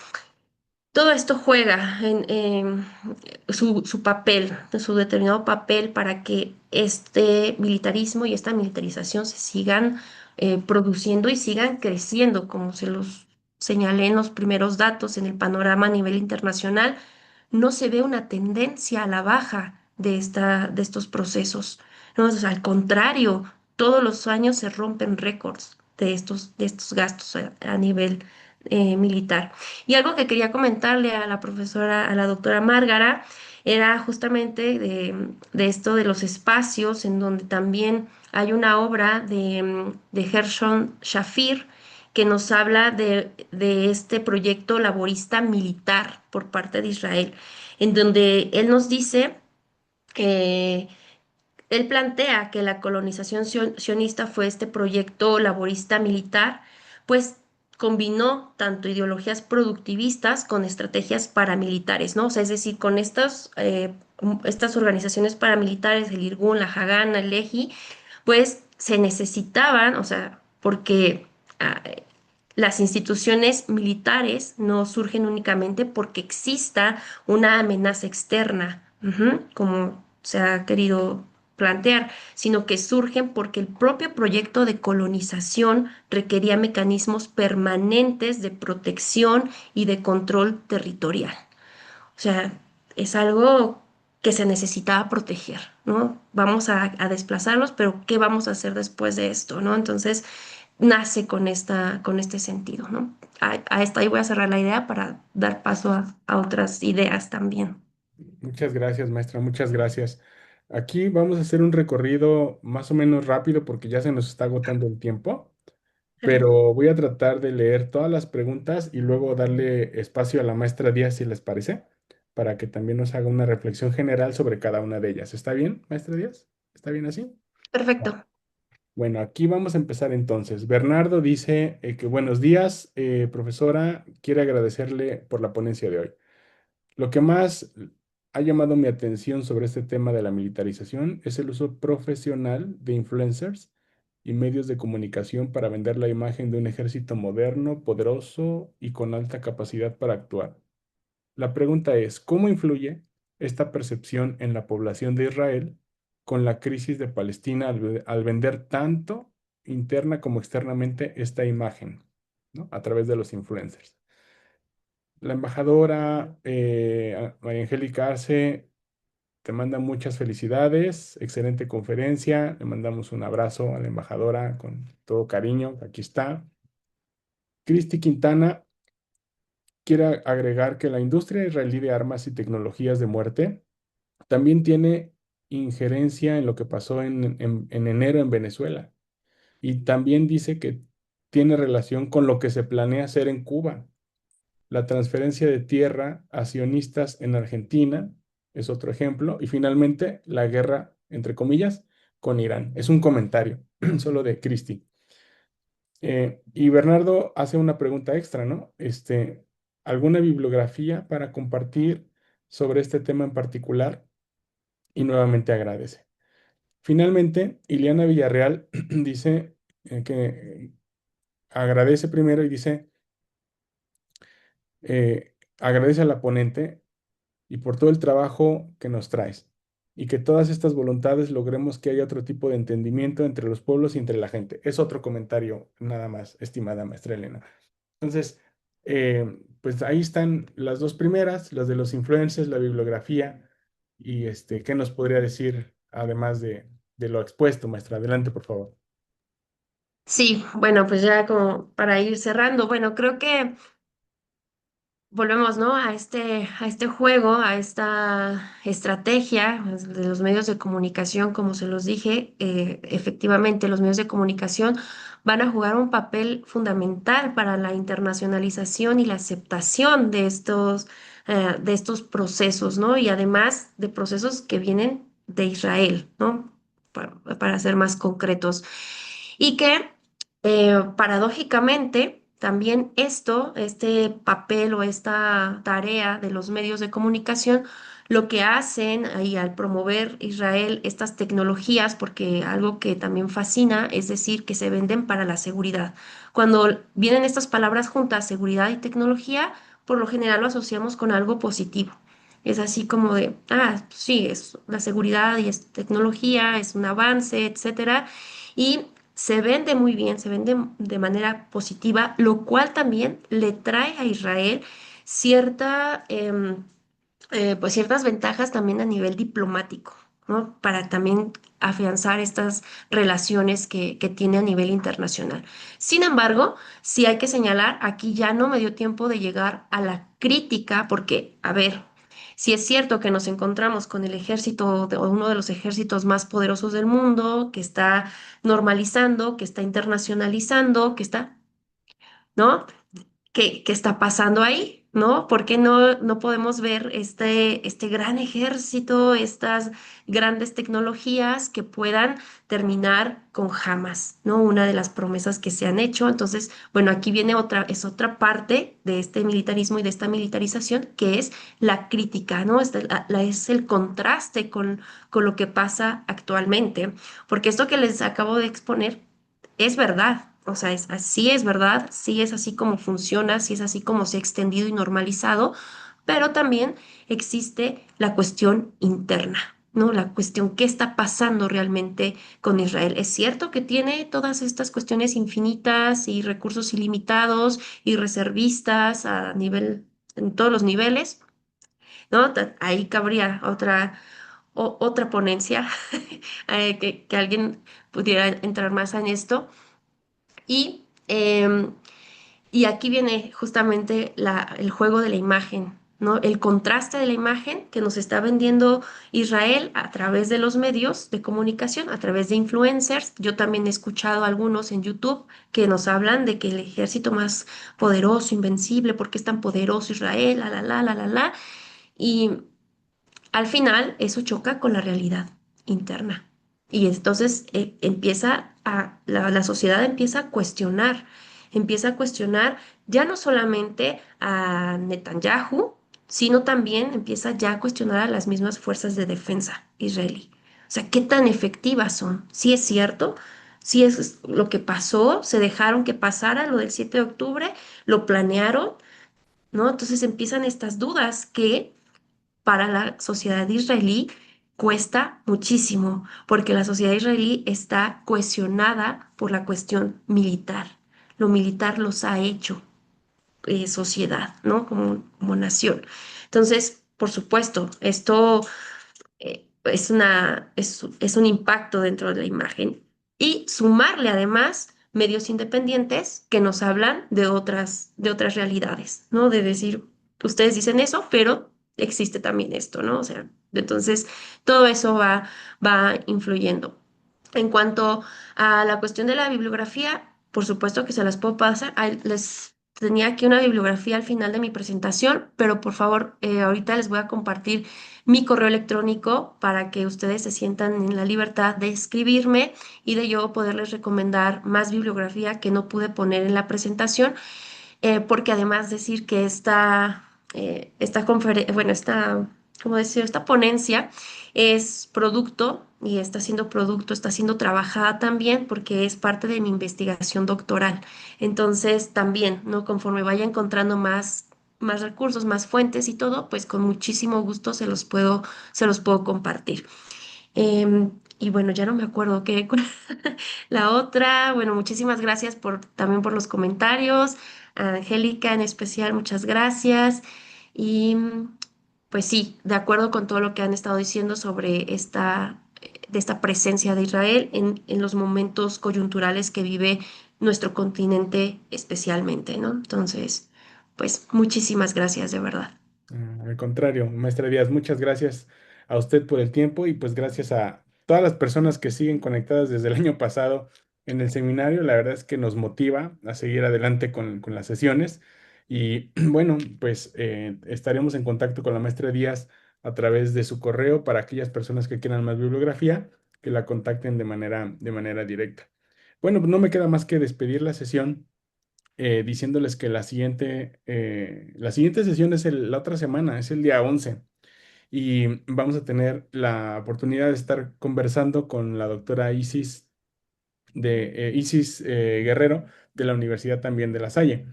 todo esto juega en su papel, su determinado papel para que este militarismo y esta militarización se sigan produciendo y sigan creciendo, como se los señalé en los primeros datos en el panorama a nivel internacional. No se ve una tendencia a la baja de estos procesos, ¿no? O sea, al contrario, todos los años se rompen récords de estos gastos a nivel militar. Y algo que quería comentarle a la profesora, a la doctora Márgara, era justamente de esto de los espacios, en donde también hay una obra de Gershon Shafir que nos habla de este proyecto laborista militar por parte de Israel, en donde él nos dice que él plantea que la colonización sionista fue este proyecto laborista militar, pues combinó tanto ideologías productivistas con estrategias paramilitares, ¿no? O sea, es decir, con estas organizaciones paramilitares, el Irgun, la Hagana, el Lehi, pues se necesitaban, o sea, porque ah, las instituciones militares no surgen únicamente porque exista una amenaza externa, como se ha querido plantear, sino que surgen porque el propio proyecto de colonización requería mecanismos permanentes de protección y de control territorial. O sea, es algo que se necesitaba proteger, ¿no? Vamos a desplazarlos, pero ¿qué vamos a hacer después de esto, ¿no? Entonces, nace con este sentido, ¿no? A esta ahí voy a cerrar la idea para dar paso a otras ideas también. Muchas gracias, maestra, muchas gracias. Aquí vamos a hacer un recorrido más o menos rápido porque ya se nos está agotando el tiempo, pero voy a tratar de leer todas las preguntas y luego darle espacio a la maestra Díaz, si les parece, para que también nos haga una reflexión general sobre cada una de ellas. ¿Está bien, maestra Díaz? ¿Está bien así? Perfecto. Bueno, aquí vamos a empezar entonces. Bernardo dice que buenos días, profesora, quiere agradecerle por la ponencia de hoy. Lo que más ha llamado mi atención sobre este tema de la militarización es el uso profesional de influencers y medios de comunicación para vender la imagen de un ejército moderno, poderoso y con alta capacidad para actuar. La pregunta es, ¿cómo influye esta percepción en la población de Israel con la crisis de Palestina al vender tanto interna como externamente esta imagen, ¿no? A través de los influencers? La embajadora María Angélica Arce te manda muchas felicidades, excelente conferencia, le mandamos un abrazo a la embajadora con todo cariño, aquí está. Cristi Quintana quiere agregar que la industria israelí de armas y tecnologías de muerte también tiene injerencia en lo que pasó en enero en Venezuela y también dice que tiene relación con lo que se planea hacer en Cuba. La transferencia de tierra a sionistas en Argentina es otro ejemplo. Y finalmente, la guerra, entre comillas, con Irán. Es un comentario solo de Cristi. Y Bernardo hace una pregunta extra, ¿no? ¿Alguna bibliografía para compartir sobre este tema en particular? Y nuevamente agradece. Finalmente, Ileana Villarreal dice que agradece primero y dice, agradece a la ponente y por todo el trabajo que nos traes. Y que todas estas voluntades logremos que haya otro tipo de entendimiento entre los pueblos y entre la gente. Es otro comentario, nada más, estimada maestra Elena. Entonces, pues ahí están las dos primeras, las de los influencers, la bibliografía. Y ¿qué nos podría decir además de lo expuesto, maestra? Adelante, por favor. Sí, bueno, pues ya como para ir cerrando, bueno, creo que volvemos, ¿no? A este juego, a esta estrategia pues, de los medios de comunicación, como se los dije, efectivamente los medios de comunicación van a jugar un papel fundamental para la internacionalización y la aceptación de estos procesos, ¿no? Y además de procesos que vienen de Israel, ¿no? Para ser más concretos. Y que paradójicamente también este papel o esta tarea de los medios de comunicación, lo que hacen ahí al promover Israel estas tecnologías, porque algo que también fascina es decir que se venden para la seguridad. Cuando vienen estas palabras juntas, seguridad y tecnología, por lo general lo asociamos con algo positivo. Es así como de, ah, sí, es la seguridad y es tecnología, es un avance, etcétera. Y se vende muy bien, se vende de manera positiva, lo cual también le trae a Israel cierta, pues ciertas ventajas también a nivel diplomático, ¿no? Para también afianzar estas relaciones que tiene a nivel internacional. Sin embargo, sí hay que señalar, aquí ya no me dio tiempo de llegar a la crítica, porque, a ver, si es cierto que nos encontramos con el ejército, o uno de los ejércitos más poderosos del mundo, que está normalizando, que está internacionalizando, que está, ¿no? ¿Qué está pasando ahí? ¿No? ¿Por qué no podemos ver este gran ejército, estas grandes tecnologías que puedan terminar con Hamas, ¿no? Una de las promesas que se han hecho. Entonces, bueno, aquí viene es otra parte de este militarismo y de esta militarización, que es la crítica, ¿no? Es el contraste con lo que pasa actualmente, porque esto que les acabo de exponer es verdad, o sea, así es verdad, sí es así como funciona, sí es así como se ha extendido y normalizado, pero también existe la cuestión interna, ¿no? La cuestión, ¿qué está pasando realmente con Israel? Es cierto que tiene todas estas cuestiones infinitas y recursos ilimitados y reservistas a nivel, en todos los niveles, ¿no? Ahí cabría otra ponencia, que alguien pudiera entrar más en esto. Y, y aquí viene justamente el juego de la imagen, ¿no? El contraste de la imagen que nos está vendiendo Israel a través de los medios de comunicación, a través de influencers. Yo también he escuchado algunos en YouTube que nos hablan de que el ejército más poderoso, invencible, ¿por qué es tan poderoso Israel? La. Y al final, eso choca con la realidad interna. Y entonces la sociedad empieza a cuestionar ya no solamente a Netanyahu, sino también empieza ya a cuestionar a las mismas fuerzas de defensa israelí. O sea, ¿qué tan efectivas son? Si es cierto, si es lo que pasó, se dejaron que pasara lo del 7 de octubre, lo planearon, ¿no? Entonces empiezan estas dudas que para la sociedad israelí cuesta muchísimo, porque la sociedad israelí está cohesionada por la cuestión militar. Lo militar los ha hecho sociedad, ¿no? Como nación. Entonces, por supuesto, esto es un impacto dentro de la imagen. Y sumarle además medios independientes que nos hablan de otras realidades, ¿no? De decir, ustedes dicen eso, pero existe también esto, ¿no? O sea, entonces todo eso va influyendo. En cuanto a la cuestión de la bibliografía, por supuesto que se las puedo pasar. Les tenía aquí una bibliografía al final de mi presentación, pero por favor, ahorita les voy a compartir mi correo electrónico para que ustedes se sientan en la libertad de escribirme y de yo poderles recomendar más bibliografía que no pude poner en la presentación, porque además decir que esta conferencia, bueno, ¿cómo decir? Esta ponencia es producto y está siendo producto, está siendo trabajada también porque es parte de mi investigación doctoral. Entonces, también, ¿no? Conforme vaya encontrando más recursos, más fuentes y todo, pues con muchísimo gusto se los puedo compartir. Y bueno, ya no me acuerdo qué. La otra, bueno, muchísimas gracias también por los comentarios. A Angélica en especial, muchas gracias. Y pues sí, de acuerdo con todo lo que han estado diciendo sobre de esta presencia de Israel en los momentos coyunturales que vive nuestro continente especialmente, ¿no? Entonces, pues muchísimas gracias, de verdad. Al contrario, maestra Díaz, muchas gracias a usted por el tiempo y pues gracias a todas las personas que siguen conectadas desde el año pasado en el seminario. La verdad es que nos motiva a seguir adelante con las sesiones y bueno, pues estaremos en contacto con la maestra Díaz a través de su correo para aquellas personas que quieran más bibliografía, que la contacten de manera directa. Bueno, pues no me queda más que despedir la sesión diciéndoles que la siguiente sesión es la otra semana, es el día 11 y vamos a tener la oportunidad de estar conversando con la doctora Isis Guerrero de la Universidad también de La Salle.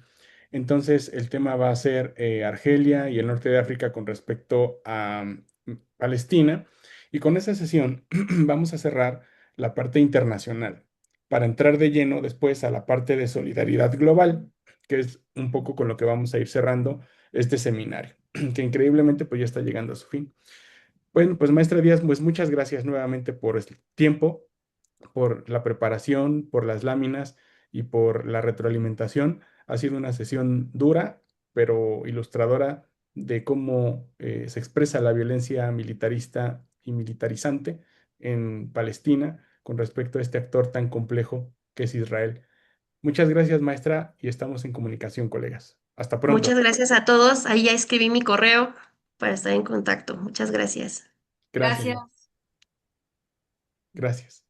Entonces, el tema va a ser Argelia y el norte de África con respecto a Palestina. Y con esa sesión vamos a cerrar la parte internacional para entrar de lleno después a la parte de solidaridad global, que es un poco con lo que vamos a ir cerrando este seminario, que increíblemente pues ya está llegando a su fin. Bueno, pues maestra Díaz, pues muchas gracias nuevamente por el tiempo, por la preparación, por las láminas y por la retroalimentación. Ha sido una sesión dura, pero ilustradora de cómo se expresa la violencia militarista y militarizante en Palestina con respecto a este actor tan complejo que es Israel. Muchas gracias, maestra, y estamos en comunicación, colegas. Hasta pronto. Muchas gracias a todos. Ahí ya escribí mi correo para estar en contacto. Muchas gracias. Gracias. Gracias. Gracias.